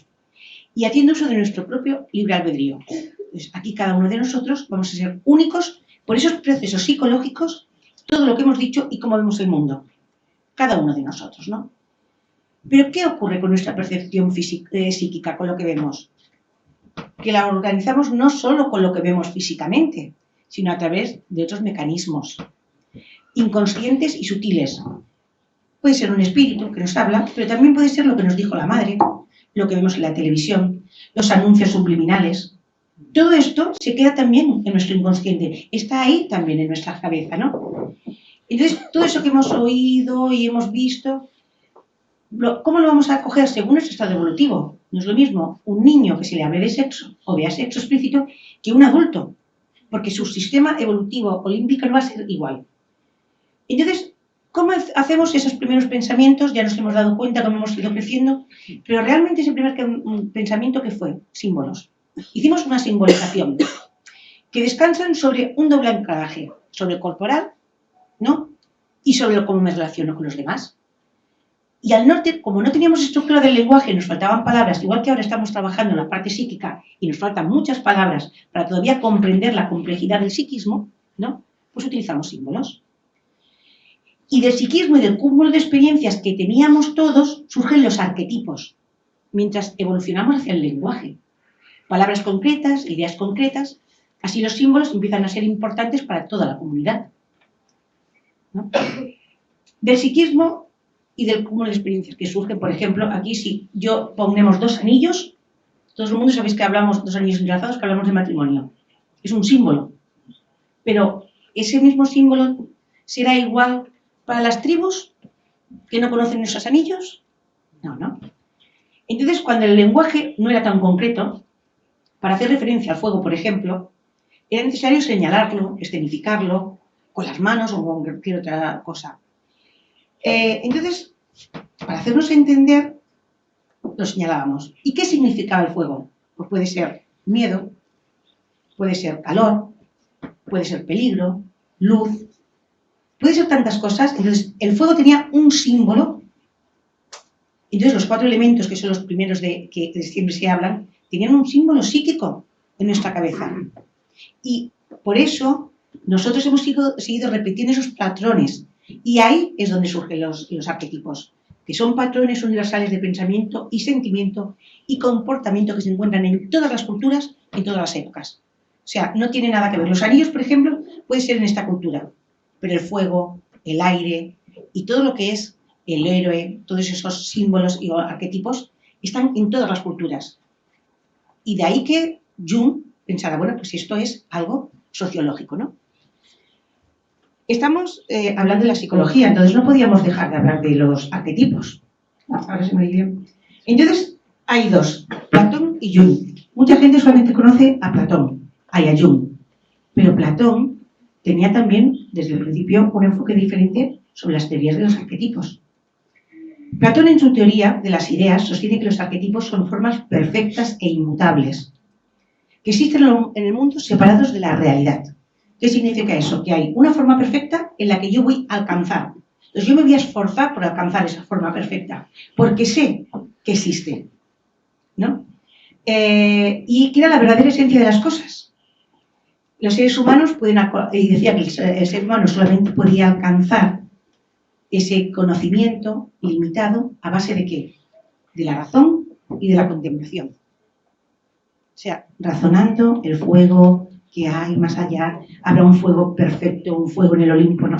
Y haciendo uso de nuestro propio libre albedrío. Entonces, aquí cada uno de nosotros vamos a ser únicos por esos procesos psicológicos, todo lo que hemos dicho y cómo vemos el mundo. Cada uno de nosotros, ¿no? Pero ¿qué ocurre con nuestra percepción psíquica, con lo que vemos? Que la organizamos no solo con lo que vemos físicamente, sino a través de otros mecanismos inconscientes y sutiles. Puede ser un espíritu que nos habla, pero también puede ser lo que nos dijo la madre, lo que vemos en la televisión, los anuncios subliminales. Todo esto se queda también en nuestro inconsciente, está ahí también en nuestra cabeza, ¿no? Entonces, todo eso que hemos oído y hemos visto, ¿cómo lo vamos a coger según nuestro estado evolutivo? No es lo mismo un niño que se le hable de sexo o vea sexo explícito que un adulto. porque su sistema evolutivo o límbico no va a ser igual. Entonces, ¿cómo hacemos esos primeros pensamientos? Ya nos hemos dado cuenta cómo hemos ido creciendo, pero realmente ese primer pensamiento, ¿qué fue? Símbolos. Hicimos una simbolización que descansan sobre un doble anclaje, sobre el corporal, ¿no? Y sobre cómo me relaciono con los demás. Y al norte, como no teníamos estructura del lenguaje, nos faltaban palabras, igual que ahora estamos trabajando en la parte psíquica y nos faltan muchas palabras para todavía comprender la complejidad del psiquismo, ¿no? Pues utilizamos símbolos. Y del psiquismo y del cúmulo de experiencias que teníamos todos, surgen los arquetipos, mientras evolucionamos hacia el lenguaje. Palabras concretas, ideas concretas, así los símbolos empiezan a ser importantes para toda la comunidad, ¿no? Del psiquismo y del cúmulo de experiencias que surgen, por ejemplo, aquí si yo ponemos dos anillos, todo el mundo sabéis que hablamos, dos anillos entrelazados, que hablamos de matrimonio. Es un símbolo. Pero ese mismo símbolo será igual para las tribus que no conocen esos anillos. No, ¿no? Entonces, cuando el lenguaje no era tan concreto, para hacer referencia al fuego, por ejemplo, era necesario señalarlo, escenificarlo, con las manos o con cualquier otra cosa. Entonces, para hacernos entender, lo señalábamos. ¿Y qué significaba el fuego? Pues puede ser miedo, puede ser calor, puede ser peligro, luz, puede ser tantas cosas. Entonces, el fuego tenía un símbolo. Entonces, los 4 elementos, que son los primeros que siempre se hablan, tenían un símbolo psíquico en nuestra cabeza. Y por eso, nosotros hemos seguido repitiendo esos patrones. Y ahí es donde surgen los arquetipos, que son patrones universales de pensamiento y sentimiento y comportamiento que se encuentran en todas las culturas, en todas las épocas. O sea, no tiene nada que ver. Los anillos, por ejemplo, puede ser en esta cultura, pero el fuego, el aire y todo lo que es el héroe, todos esos símbolos y arquetipos están en todas las culturas. Y de ahí que Jung pensara, bueno, pues esto es algo sociológico, ¿no? Estamos hablando de la psicología, entonces no podíamos dejar de hablar de los arquetipos. Ahora se me dio. Entonces, hay dos, Platón y Jung. Mucha gente solamente conoce a Platón, a Jung. Pero Platón tenía también, desde el principio, un enfoque diferente sobre las teorías de los arquetipos. Platón, en su teoría de las ideas, sostiene que los arquetipos son formas perfectas e inmutables, que existen en el mundo separados de la realidad. ¿Qué significa eso? Que hay una forma perfecta en la que yo voy a alcanzar. Entonces yo me voy a esforzar por alcanzar esa forma perfecta, porque sé que existe, ¿no? Y que era la verdadera esencia de las cosas. Los seres humanos pueden, y decía que el ser humano solamente podía alcanzar ese conocimiento limitado a base de ¿qué? De la razón y de la contemplación. O sea, razonando el fuego que hay más allá, habrá un fuego perfecto, un fuego en el Olimpo, ¿no?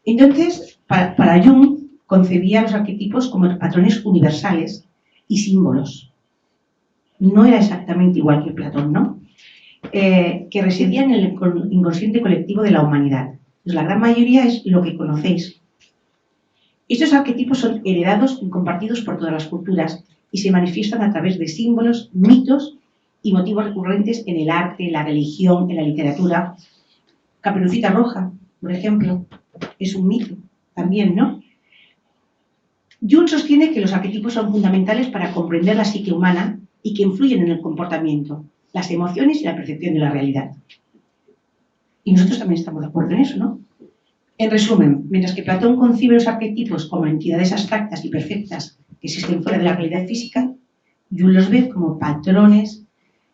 Entonces, para Jung, concebía los arquetipos como patrones universales y símbolos. No era exactamente igual que Platón, ¿no? Que residían en el inconsciente colectivo de la humanidad. Pues la gran mayoría es lo que conocéis. Estos arquetipos son heredados y compartidos por todas las culturas y se manifiestan a través de símbolos, mitos y motivos recurrentes en el arte, en la religión, en la literatura. Caperucita Roja, por ejemplo, es un mito también, ¿no? Jung sostiene que los arquetipos son fundamentales para comprender la psique humana y que influyen en el comportamiento, las emociones y la percepción de la realidad. Y nosotros también estamos de acuerdo en eso, ¿no? En resumen, mientras que Platón concibe los arquetipos como entidades abstractas y perfectas que existen fuera de la realidad física, Jung los ve como patrones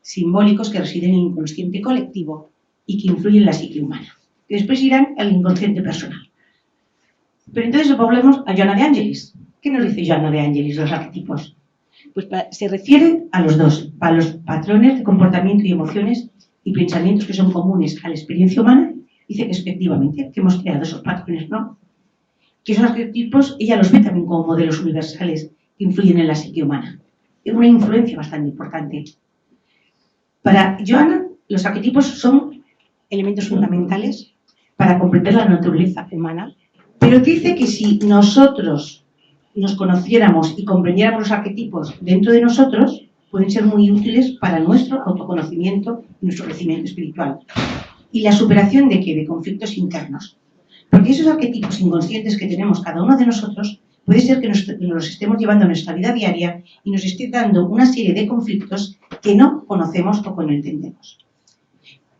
simbólicos que residen en el inconsciente colectivo y que influyen en la psique humana, que después irán al inconsciente personal. Pero entonces volvemos a Johanna de Angelis. ¿Qué nos dice Johanna de Angelis de los arquetipos? Pues se refiere a los dos, a los patrones de comportamiento y emociones y pensamientos que son comunes a la experiencia humana. Dice que efectivamente, que hemos creado esos patrones, ¿no? Que esos arquetipos, ella los ve también como modelos universales que influyen en la psique humana. Es una influencia bastante importante. Para Johanna, los arquetipos son elementos fundamentales para comprender la naturaleza humana, pero dice que si nosotros nos conociéramos y comprendiéramos los arquetipos dentro de nosotros, pueden ser muy útiles para nuestro autoconocimiento y nuestro crecimiento espiritual. ¿Y la superación de qué? De conflictos internos. Porque esos arquetipos inconscientes que tenemos cada uno de nosotros puede ser que nos estemos llevando a nuestra vida diaria y nos esté dando una serie de conflictos que no conocemos o que no entendemos.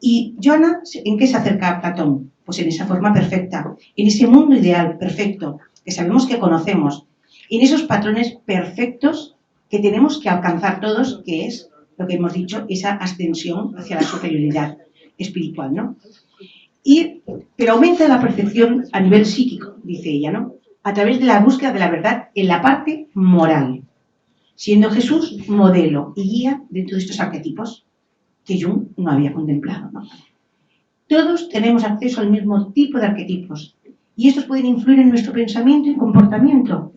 ¿Y Joana en qué se acerca a Platón? Pues en esa forma perfecta, en ese mundo ideal perfecto que sabemos que conocemos, en esos patrones perfectos que tenemos que alcanzar todos, que es lo que hemos dicho, esa ascensión hacia la superioridad espiritual, ¿no? Pero aumenta la percepción a nivel psíquico, dice ella, ¿no? A través de la búsqueda de la verdad en la parte moral, siendo Jesús modelo y guía dentro de estos arquetipos que Jung no había contemplado, ¿no? Todos tenemos acceso al mismo tipo de arquetipos y estos pueden influir en nuestro pensamiento y comportamiento.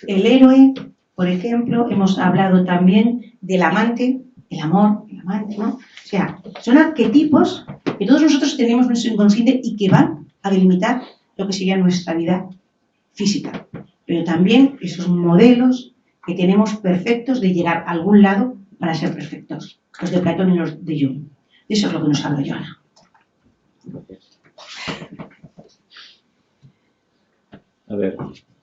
El héroe, por ejemplo, hemos hablado también del amante, el amor, el amante, ¿no? O sea, son arquetipos que todos nosotros tenemos en nuestro inconsciente y que van a delimitar lo que sería nuestra vida física. Pero también esos modelos que tenemos perfectos de llegar a algún lado para ser perfectos. Los de Platón y los de Jung. Eso es lo que nos habla Joana. Gracias. A ver,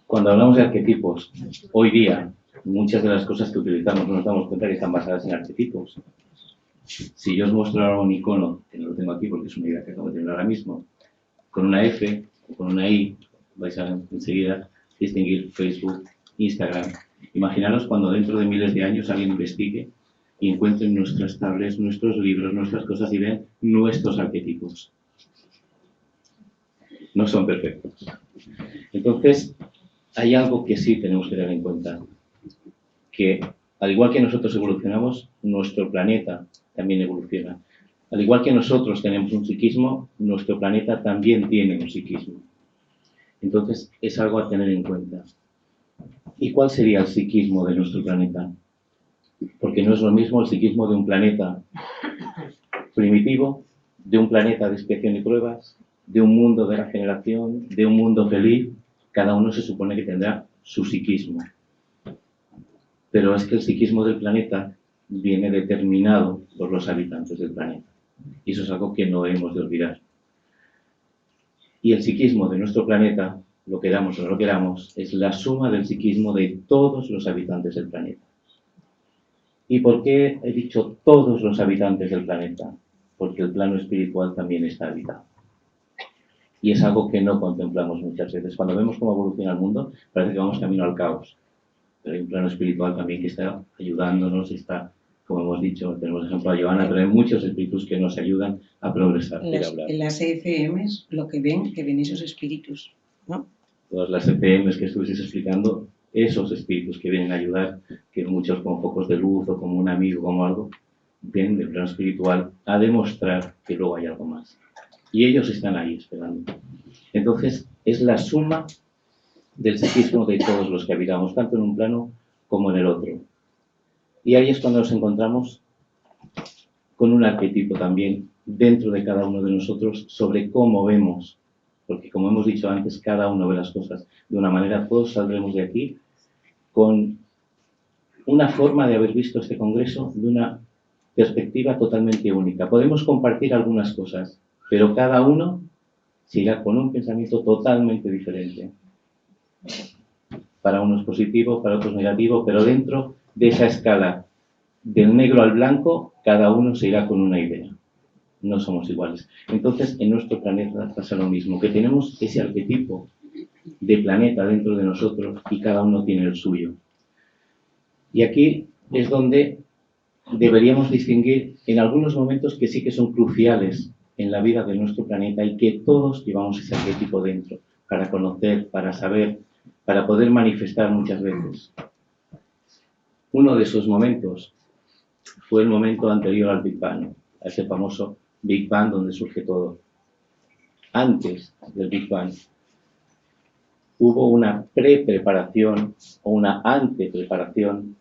cuando hablamos de arquetipos, hoy día muchas de las cosas que utilizamos no nos damos cuenta que están basadas en arquetipos. Si yo os muestro ahora un icono, que no lo tengo aquí porque es una idea que acabo de tener ahora mismo, con una F o con una I, vais a enseguida distinguir Facebook, Instagram. Imaginaros cuando dentro de miles de años alguien investigue y encuentre nuestras tablets, nuestros libros, nuestras cosas y vean nuestros arquetipos. No son perfectos. Entonces, hay algo que sí tenemos que tener en cuenta, que al igual que nosotros evolucionamos, nuestro planeta también evoluciona. Al igual que nosotros tenemos un psiquismo, nuestro planeta también tiene un psiquismo. Entonces, es algo a tener en cuenta. ¿Y cuál sería el psiquismo de nuestro planeta? Porque no es lo mismo el psiquismo de un planeta primitivo, de un planeta de expiación y pruebas, de un mundo de regeneración, de un mundo feliz. Cada uno se supone que tendrá su psiquismo. Pero es que el psiquismo del planeta viene determinado por los habitantes del planeta. Y eso es algo que no hemos de olvidar. Y el psiquismo de nuestro planeta, lo queramos o no lo queramos, es la suma del psiquismo de todos los habitantes del planeta. ¿Y por qué he dicho todos los habitantes del planeta? Porque el plano espiritual también está habitado. Y es algo que no contemplamos muchas veces. Cuando vemos cómo evoluciona el mundo, parece que vamos camino al caos. Pero hay un plano espiritual también que está ayudándonos, está, como hemos dicho, tenemos ejemplo a Joana, pero hay muchos espíritus que nos ayudan a progresar. En las ECMs lo que ven esos espíritus, ¿no? Todas las ECMs que estuvieses explicando, esos espíritus que vienen a ayudar, que muchos con focos de luz o como un amigo, como algo, vienen del plano espiritual a demostrar que luego hay algo más. Y ellos están ahí esperando. Entonces, es la suma del psiquismo de todos los que habitamos, tanto en un plano como en el otro. Y ahí es cuando nos encontramos con un arquetipo también dentro de cada uno de nosotros sobre cómo vemos, porque como hemos dicho antes, cada uno ve las cosas de una manera. Todos saldremos de aquí con una forma de haber visto este congreso de una perspectiva totalmente única. Podemos compartir algunas cosas, pero cada uno se irá con un pensamiento totalmente diferente. Para unos positivo, para otros negativo, pero dentro de esa escala del negro al blanco, cada uno se irá con una idea. No somos iguales. Entonces, en nuestro planeta pasa lo mismo, que tenemos ese arquetipo de planeta dentro de nosotros y cada uno tiene el suyo. Y aquí es donde deberíamos distinguir en algunos momentos que sí que son cruciales en la vida de nuestro planeta y que todos llevamos ese arquetipo dentro, para conocer, para saber, para poder manifestar muchas veces. Uno de esos momentos fue el momento anterior al Big Bang, a ese famoso Big Bang donde surge todo. Antes del Big Bang hubo una preparación o una antepreparación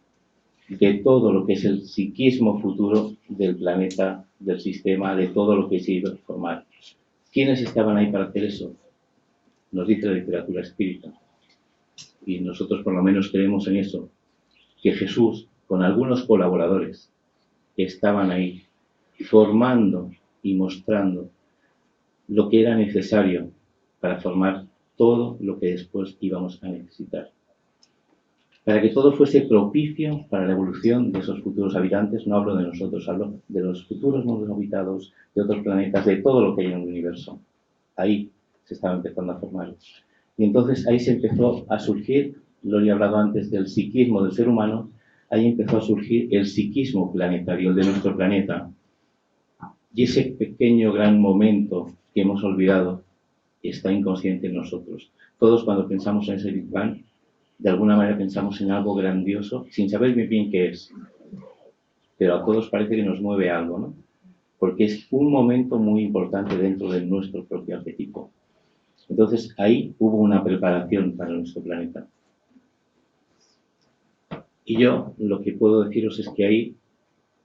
de todo lo que es el psiquismo futuro del planeta, del sistema, de todo lo que se iba a formar. ¿Quiénes estaban ahí para hacer eso? Nos dice la literatura espírita. Y nosotros por lo menos creemos en eso, que Jesús con algunos colaboradores que estaban ahí, formando y mostrando lo que era necesario para formar todo lo que después íbamos a necesitar. Para que todo fuese propicio para la evolución de esos futuros habitantes, no hablo de nosotros, hablo de los futuros mundos habitados, de otros planetas, de todo lo que hay en el universo. Ahí se estaba empezando a formar. Y entonces ahí se empezó a surgir, lo he hablado antes del psiquismo del ser humano, ahí empezó a surgir el psiquismo planetario, el de nuestro planeta. Y ese pequeño gran momento que hemos olvidado está inconsciente en nosotros. Todos cuando pensamos en ese Big Bang, de alguna manera pensamos en algo grandioso, sin saber muy bien qué es. Pero a todos parece que nos mueve algo, ¿no? Porque es un momento muy importante dentro de nuestro propio arquetipo. Entonces, ahí hubo una preparación para nuestro planeta. Y yo lo que puedo deciros es que ahí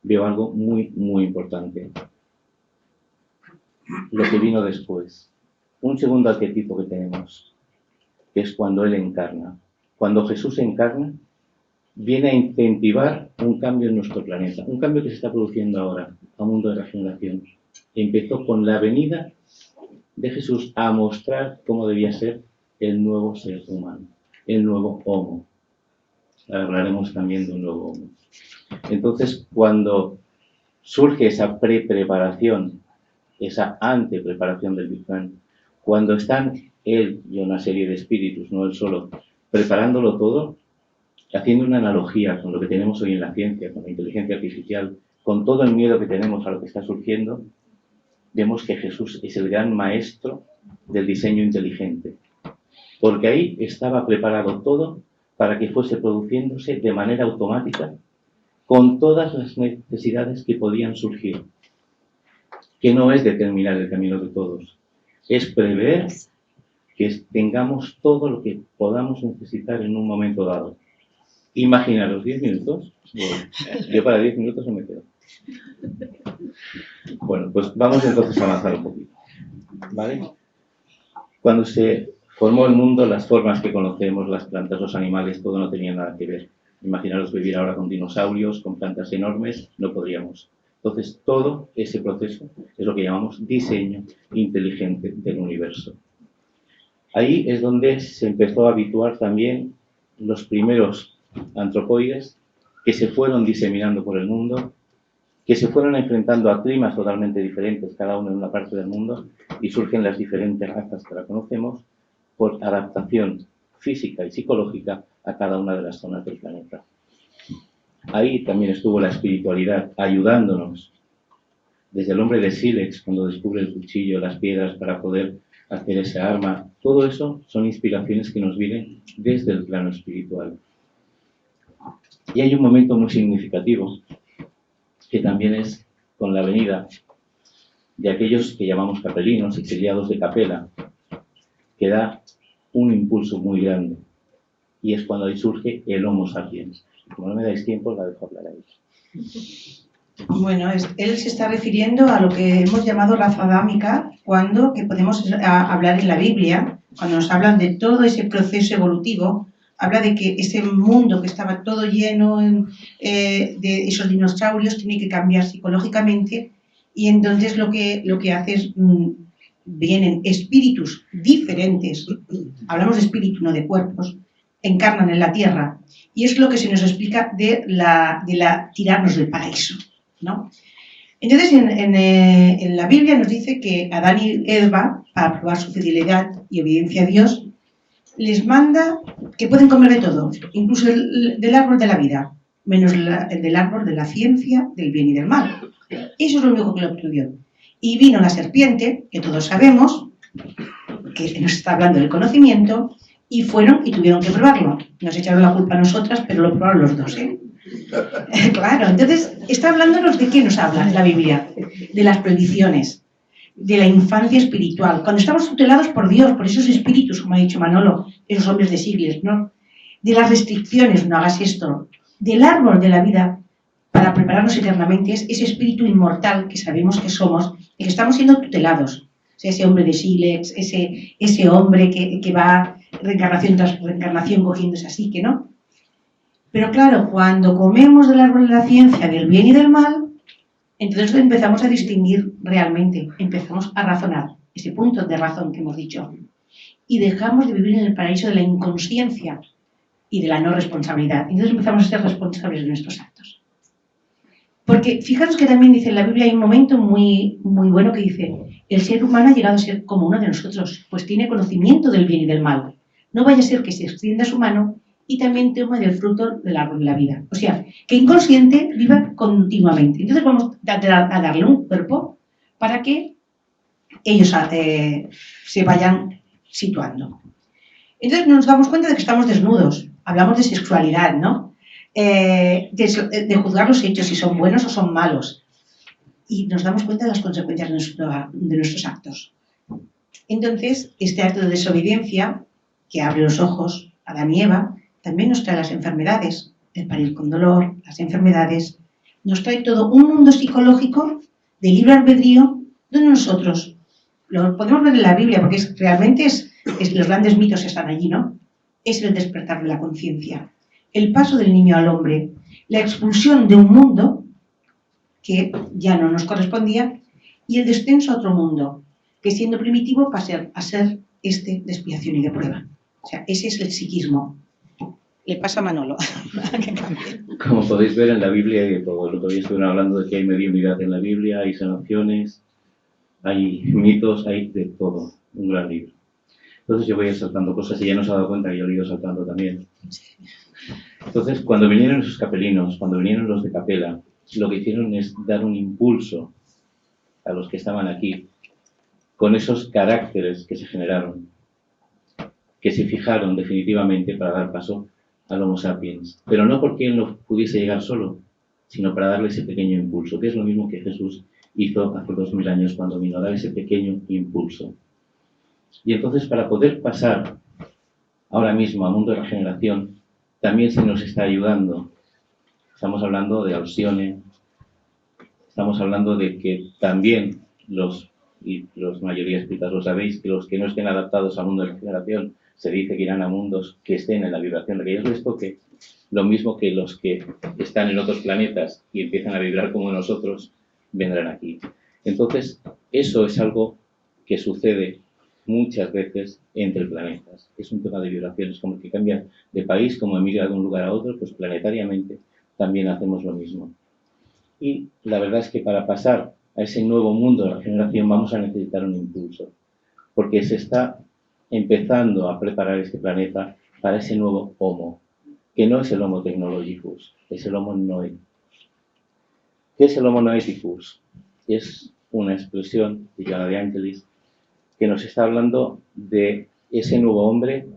veo algo muy, muy importante. Lo que vino después. Un segundo arquetipo que tenemos, que es cuando Él encarna. Cuando Jesús encarna, viene a incentivar un cambio en nuestro planeta, un cambio que se está produciendo ahora, a un mundo de regeneración. Empezó con la venida de Jesús a mostrar cómo debía ser el nuevo ser humano, el nuevo homo. Hablaremos también de un nuevo homo. Entonces, cuando surge esa preparación, esa antepreparación del Big Bang, cuando están Él y una serie de espíritus, no Él solo, preparándolo todo, haciendo una analogía con lo que tenemos hoy en la ciencia, con la inteligencia artificial, con todo el miedo que tenemos a lo que está surgiendo, vemos que Jesús es el gran maestro del diseño inteligente. Porque ahí estaba preparado todo para que fuese produciéndose de manera automática con todas las necesidades que podían surgir. Que no es determinar el camino de todos, es prever que tengamos todo lo que podamos necesitar en un momento dado. Imaginaros 10 minutos. Bueno, yo para 10 minutos no me quedo. Bueno, pues vamos entonces a avanzar un poquito. ¿Vale? Cuando se formó el mundo, las formas que conocemos, las plantas, los animales, todo no tenía nada que ver. Imaginaros vivir ahora con dinosaurios, con plantas enormes, no podríamos. Entonces, todo ese proceso es lo que llamamos diseño inteligente del universo. Ahí es donde se empezó a habituar también los primeros antropoides que se fueron diseminando por el mundo, que se fueron enfrentando a climas totalmente diferentes, cada uno en una parte del mundo, y surgen las diferentes razas que la conocemos por adaptación física y psicológica a cada una de las zonas del planeta. Ahí también estuvo la espiritualidad ayudándonos, desde el hombre de sílex, cuando descubre el cuchillo, las piedras para poder hacer esa arma. Todo eso son inspiraciones que nos vienen desde el plano espiritual. Y hay un momento muy significativo, que también es con la venida de aquellos que llamamos capelinos, exiliados de Capela, que da un impulso muy grande. Y es cuando ahí surge el Homo sapiens. Como no me dais tiempo, la dejo hablar a ellos. Bueno, él se está refiriendo a lo que hemos llamado raza adámica, que podemos hablar en la Biblia, cuando nos hablan de todo ese proceso evolutivo, habla de que ese mundo que estaba todo lleno de esos dinosaurios tiene que cambiar psicológicamente, y entonces lo que hace es, vienen espíritus diferentes, hablamos de espíritu, no de cuerpos, encarnan en la tierra, y es lo que se nos explica de tirarnos del paraíso, ¿no? Entonces, en la Biblia nos dice que Adán y Eva, para probar su fidelidad y obediencia a Dios, les manda que pueden comer de todo, incluso del árbol de la vida, menos el del árbol de la ciencia, del bien y del mal. Eso es lo único que lo prohibió. Y vino la serpiente, que todos sabemos, que nos está hablando del conocimiento, y fueron y tuvieron que probarlo. Nos echaron la culpa a nosotras, pero lo probaron los dos, ¿eh? Claro, entonces está hablándonos de qué nos habla la Biblia, de las prohibiciones, de la infancia espiritual, cuando estamos tutelados por Dios, por esos espíritus, como ha dicho Manolo, esos hombres de siglos, ¿no? De las restricciones, no hagas esto, del árbol de la vida, para prepararnos eternamente, es ese espíritu inmortal que sabemos que somos y que estamos siendo tutelados. O sea, ese hombre de sílex, ese hombre que va reencarnación tras reencarnación cogiendo esa psique, ¿no? Pero claro, cuando comemos del árbol de la ciencia del bien y del mal, entonces empezamos a distinguir realmente, empezamos a razonar, ese punto de razón que hemos dicho, y dejamos de vivir en el paraíso de la inconsciencia y de la no responsabilidad. Entonces empezamos a ser responsables de nuestros actos. Porque fijaros que también dice en la Biblia, hay un momento muy bueno que dice, el ser humano ha llegado a ser como uno de nosotros, pues tiene conocimiento del bien y del mal. No vaya a ser que se extienda su mano y también tome del fruto del árbol de la vida. O sea, que inconsciente viva continuamente. Entonces vamos a darle un cuerpo para que ellos se vayan situando. Entonces nos damos cuenta de que estamos desnudos. Hablamos de sexualidad, ¿no? De juzgar los hechos, si son buenos o son malos. Y nos damos cuenta de las consecuencias de nuestros actos. Entonces, este acto de desobediencia, que abre los ojos a Adán y Eva, también nos trae las enfermedades, el parir con dolor, las enfermedades. Nos trae todo un mundo psicológico de libre albedrío donde nosotros, lo podemos ver en la Biblia, porque realmente los grandes mitos están allí, ¿no? Es el despertar de la conciencia, el paso del niño al hombre, la expulsión de un mundo que ya no nos correspondía y el descenso a otro mundo, que siendo primitivo pasa a ser de expiación y de prueba. O sea, ese es el psiquismo. Le paso a Manolo. Como podéis ver en la Biblia hay de todo. El otro día estuvieron hablando de que hay mediunidad en la Biblia, hay sanaciones, hay mitos, hay de todo. Un gran libro. Entonces yo voy a ir saltando cosas y ya nos ha dado cuenta que yo lo he ido saltando también. Entonces, cuando vinieron esos capelinos, cuando vinieron los de Capela, lo que hicieron es dar un impulso a los que estaban aquí, con esos caracteres que se generaron, que se fijaron definitivamente para dar paso al Homo sapiens. Pero no porque él no pudiese llegar solo, sino para darle ese pequeño impulso, que es lo mismo que Jesús hizo hace 2000 años cuando vino a dar ese pequeño impulso. Y entonces, para poder pasar ahora mismo al mundo de la regeneración, también se nos está ayudando. Estamos hablando de Alcione, estamos hablando de que también los mayoría espíritas lo sabéis, que los que no estén adaptados al mundo de la regeneración se dice que irán a mundos que estén en la vibración de que ellos les toque, lo mismo que los que están en otros planetas y empiezan a vibrar como nosotros, vendrán aquí. Entonces, eso es algo que sucede muchas veces entre planetas. Es un tema de vibraciones, como que cambian de país, como emigran de un lugar a otro, pues planetariamente también hacemos lo mismo. Y la verdad es que para pasar a ese nuevo mundo de regeneración vamos a necesitar un impulso, porque se está empezando a preparar este planeta para ese nuevo Homo, que no es el Homo technologicus, es el Homo noeticus. ¿Qué es el Homo noeticus? Es una expresión de Joana de Angelis que nos está hablando de ese nuevo hombre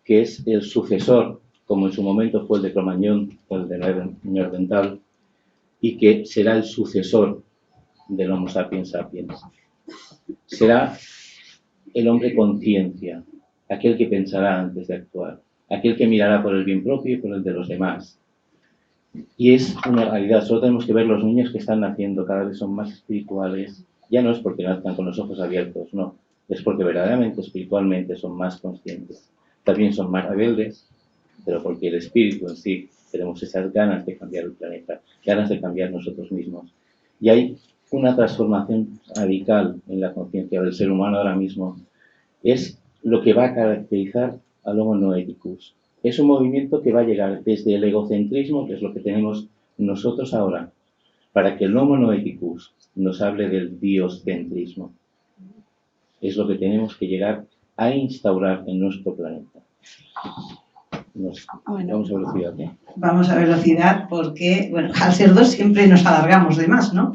que es el sucesor, como en su momento fue el de Cro-Magnon o el de Neandertal, y que será el sucesor del Homo sapiens sapiens. Será el hombre conciencia, aquel que pensará antes de actuar, aquel que mirará por el bien propio y por el de los demás. Y es una realidad, solo tenemos que ver los niños que están naciendo, cada vez son más espirituales. Ya no es porque nazcan con los ojos abiertos, no, es porque verdaderamente, espiritualmente, son más conscientes. También son más rebeldes, pero porque el espíritu en sí, tenemos esas ganas de cambiar el planeta, ganas de cambiar nosotros mismos. Y hay una transformación radical en la conciencia del ser humano ahora mismo. Es lo que va a caracterizar al Homo noeticus. Es un movimiento que va a llegar desde el egocentrismo, que es lo que tenemos nosotros ahora, para que el Homo noeticus nos hable del dioscentrismo. Es lo que tenemos que llegar a instaurar en nuestro planeta. Vamos a velocidad, ¿eh? Vamos a velocidad porque, bueno, al ser dos siempre nos alargamos de más, ¿no?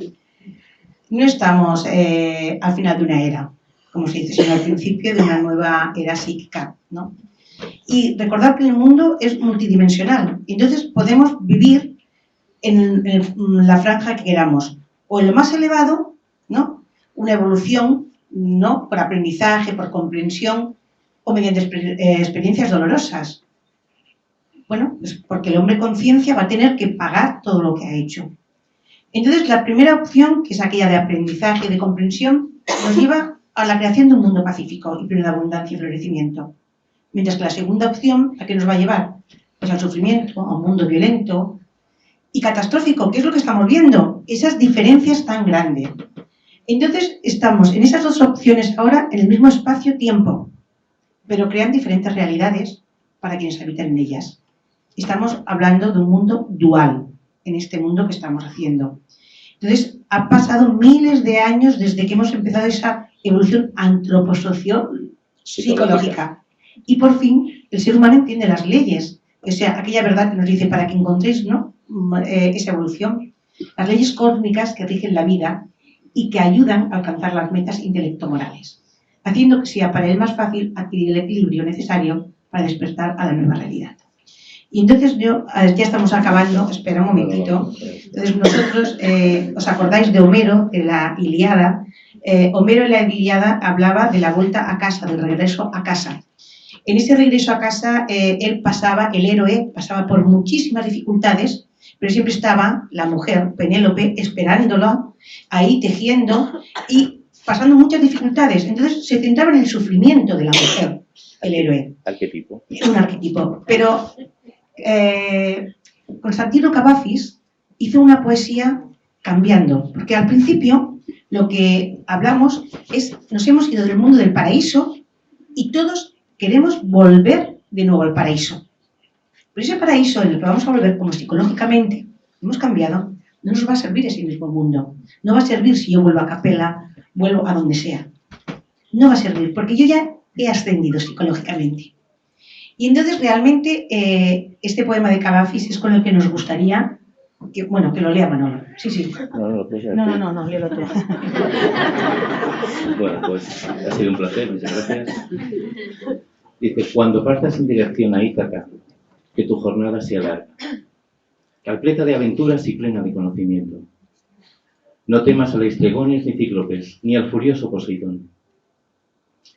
No estamos al final de una era, como se dice, sino al principio de una nueva era psíquica, ¿no? Y recordar que el mundo es multidimensional, entonces podemos vivir en la franja que queramos, o en lo más elevado, ¿no? Una evolución, ¿no? Por aprendizaje, por comprensión, o mediante experiencias dolorosas. Bueno, pues porque el hombre conciencia va a tener que pagar todo lo que ha hecho. Entonces, la primera opción, que es aquella de aprendizaje y de comprensión, nos lleva a la creación de un mundo pacífico y pleno de abundancia y florecimiento. Mientras que la segunda opción, ¿a qué nos va a llevar? Pues sometidos al sufrimiento, a un mundo violento y catastrófico, que es lo que estamos viendo, esas diferencias tan grandes. Entonces, estamos en esas dos opciones ahora en el mismo espacio-tiempo, pero crean diferentes realidades para quienes habitan en ellas. Estamos hablando de un mundo dual, en este mundo que estamos haciendo. Entonces, ha pasado miles de años desde que hemos empezado esa evolución antroposociopsicológica. Y por fin, el ser humano entiende las leyes, o sea, aquella verdad que nos dice para que encontréis, ¿no?, esa evolución. Las leyes cósmicas que rigen la vida y que ayudan a alcanzar las metas intelecto-morales, haciendo que sea para él más fácil adquirir el equilibrio necesario para despertar a la nueva realidad. Y entonces ya estamos acabando, espera un momentito. Entonces nosotros, ¿os acordáis de Homero, de la Ilíada? Homero en la Ilíada hablaba de la vuelta a casa, del regreso a casa. En ese regreso a casa, el héroe pasaba por muchísimas dificultades, pero siempre estaba la mujer, Penélope, esperándolo, ahí tejiendo y pasando muchas dificultades. Entonces se centraba en el sufrimiento de la mujer, el héroe. Arquetipo. Un arquetipo. Pero Constantino Cavafis hizo una poesía cambiando, porque al principio lo que hablamos es, nos hemos ido del mundo del paraíso y todos queremos volver de nuevo al paraíso. Pero ese paraíso en el que vamos a volver, como psicológicamente hemos cambiado, no nos va a servir ese mismo mundo. No va a servir si yo vuelvo a Capella, vuelvo a donde sea. No va a servir, porque yo ya he ascendido psicológicamente. Y entonces realmente este poema de Cavafis es con el que nos gustaría que lo lea Manolo. Sí, sí. No, léelo tú. Bueno, pues ha sido un placer, muchas gracias. Dice, cuando partas en dirección a Ítaca, que tu jornada sea larga, repleta de aventuras y plena de conocimiento. No temas a Laistregones ni Cíclopes, ni al furioso Poseidón.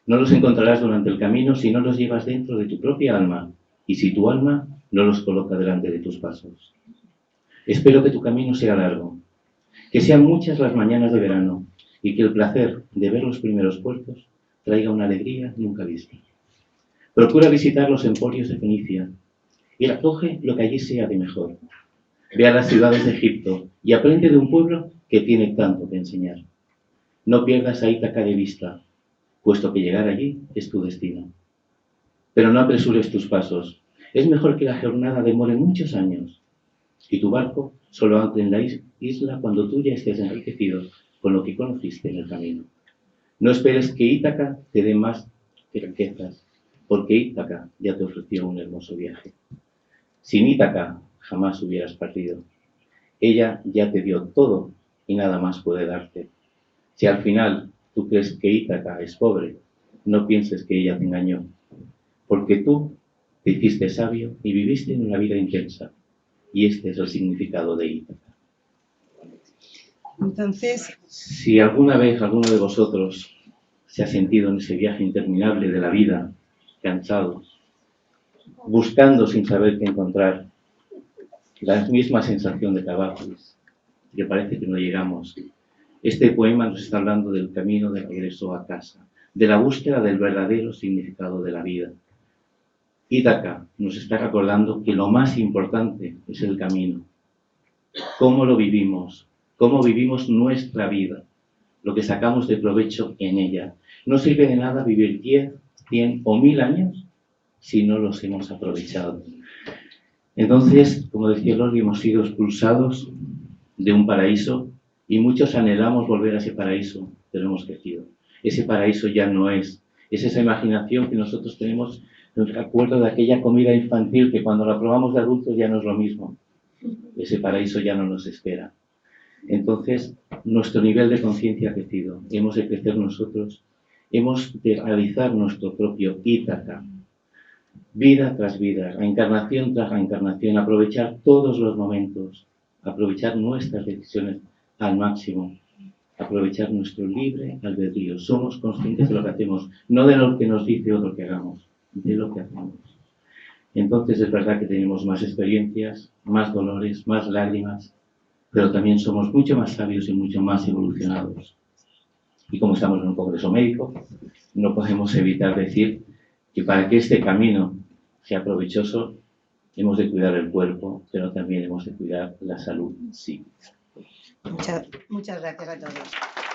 No los encontrarás durante el camino si no los llevas dentro de tu propia alma y si tu alma no los coloca delante de tus pasos. Espero que tu camino sea largo, que sean muchas las mañanas de verano y que el placer de ver los primeros puertos traiga una alegría nunca vista. Procura visitar los emporios de Fenicia y acoge lo que allí sea de mejor. Ve a las ciudades de Egipto y aprende de un pueblo que tiene tanto que enseñar. No pierdas a Ítaca de vista, puesto que llegar allí es tu destino. Pero no apresures tus pasos. Es mejor que la jornada demore muchos años y tu barco solo ancle en la isla cuando tú ya estés enriquecido con lo que conociste en el camino. No esperes que Ítaca te dé más riquezas, porque Ítaca ya te ofreció un hermoso viaje. Sin Ítaca jamás hubieras partido. Ella ya te dio todo y nada más puede darte. Si al final tú crees que Ítaca es pobre, no pienses que ella te engañó, porque tú te hiciste sabio y viviste una vida intensa, y este es el significado de Ítaca. Entonces, si alguna vez alguno de vosotros se ha sentido en ese viaje interminable de la vida, cansado, buscando sin saber qué encontrar, la misma sensación de Cavafis, que parece que no llegamos, este poema nos está hablando del camino de regreso a casa, de la búsqueda del verdadero significado de la vida. Ítaca nos está recordando que lo más importante es el camino. Cómo lo vivimos, cómo vivimos nuestra vida, lo que sacamos de provecho en ella. No sirve de nada vivir 10, 100 o 1000 años si no los hemos aprovechado. Entonces, como decía Loli, hemos sido expulsados de un paraíso y muchos anhelamos volver a ese paraíso, pero hemos crecido. Ese paraíso ya no es esa imaginación que nosotros tenemos, el recuerdo de aquella comida infantil que cuando la probamos de adultos ya no es lo mismo. Ese paraíso ya no nos espera. Entonces, nuestro nivel de conciencia ha crecido. Hemos de crecer nosotros, hemos de realizar nuestro propio Ítaca. Vida tras vida, reencarnación tras reencarnación, aprovechar todos los momentos, aprovechar nuestras decisiones al máximo, aprovechar nuestro libre albedrío. Somos conscientes de lo que hacemos, no de lo que nos dice otro que hagamos, de lo que hacemos. Entonces es verdad que tenemos más experiencias, más dolores, más lágrimas, pero también somos mucho más sabios y mucho más evolucionados. Y como estamos en un congreso médico, no podemos evitar decir que para que este camino sea provechoso, hemos de cuidar el cuerpo, pero también hemos de cuidar la salud psíquica. Muchas gracias a todos.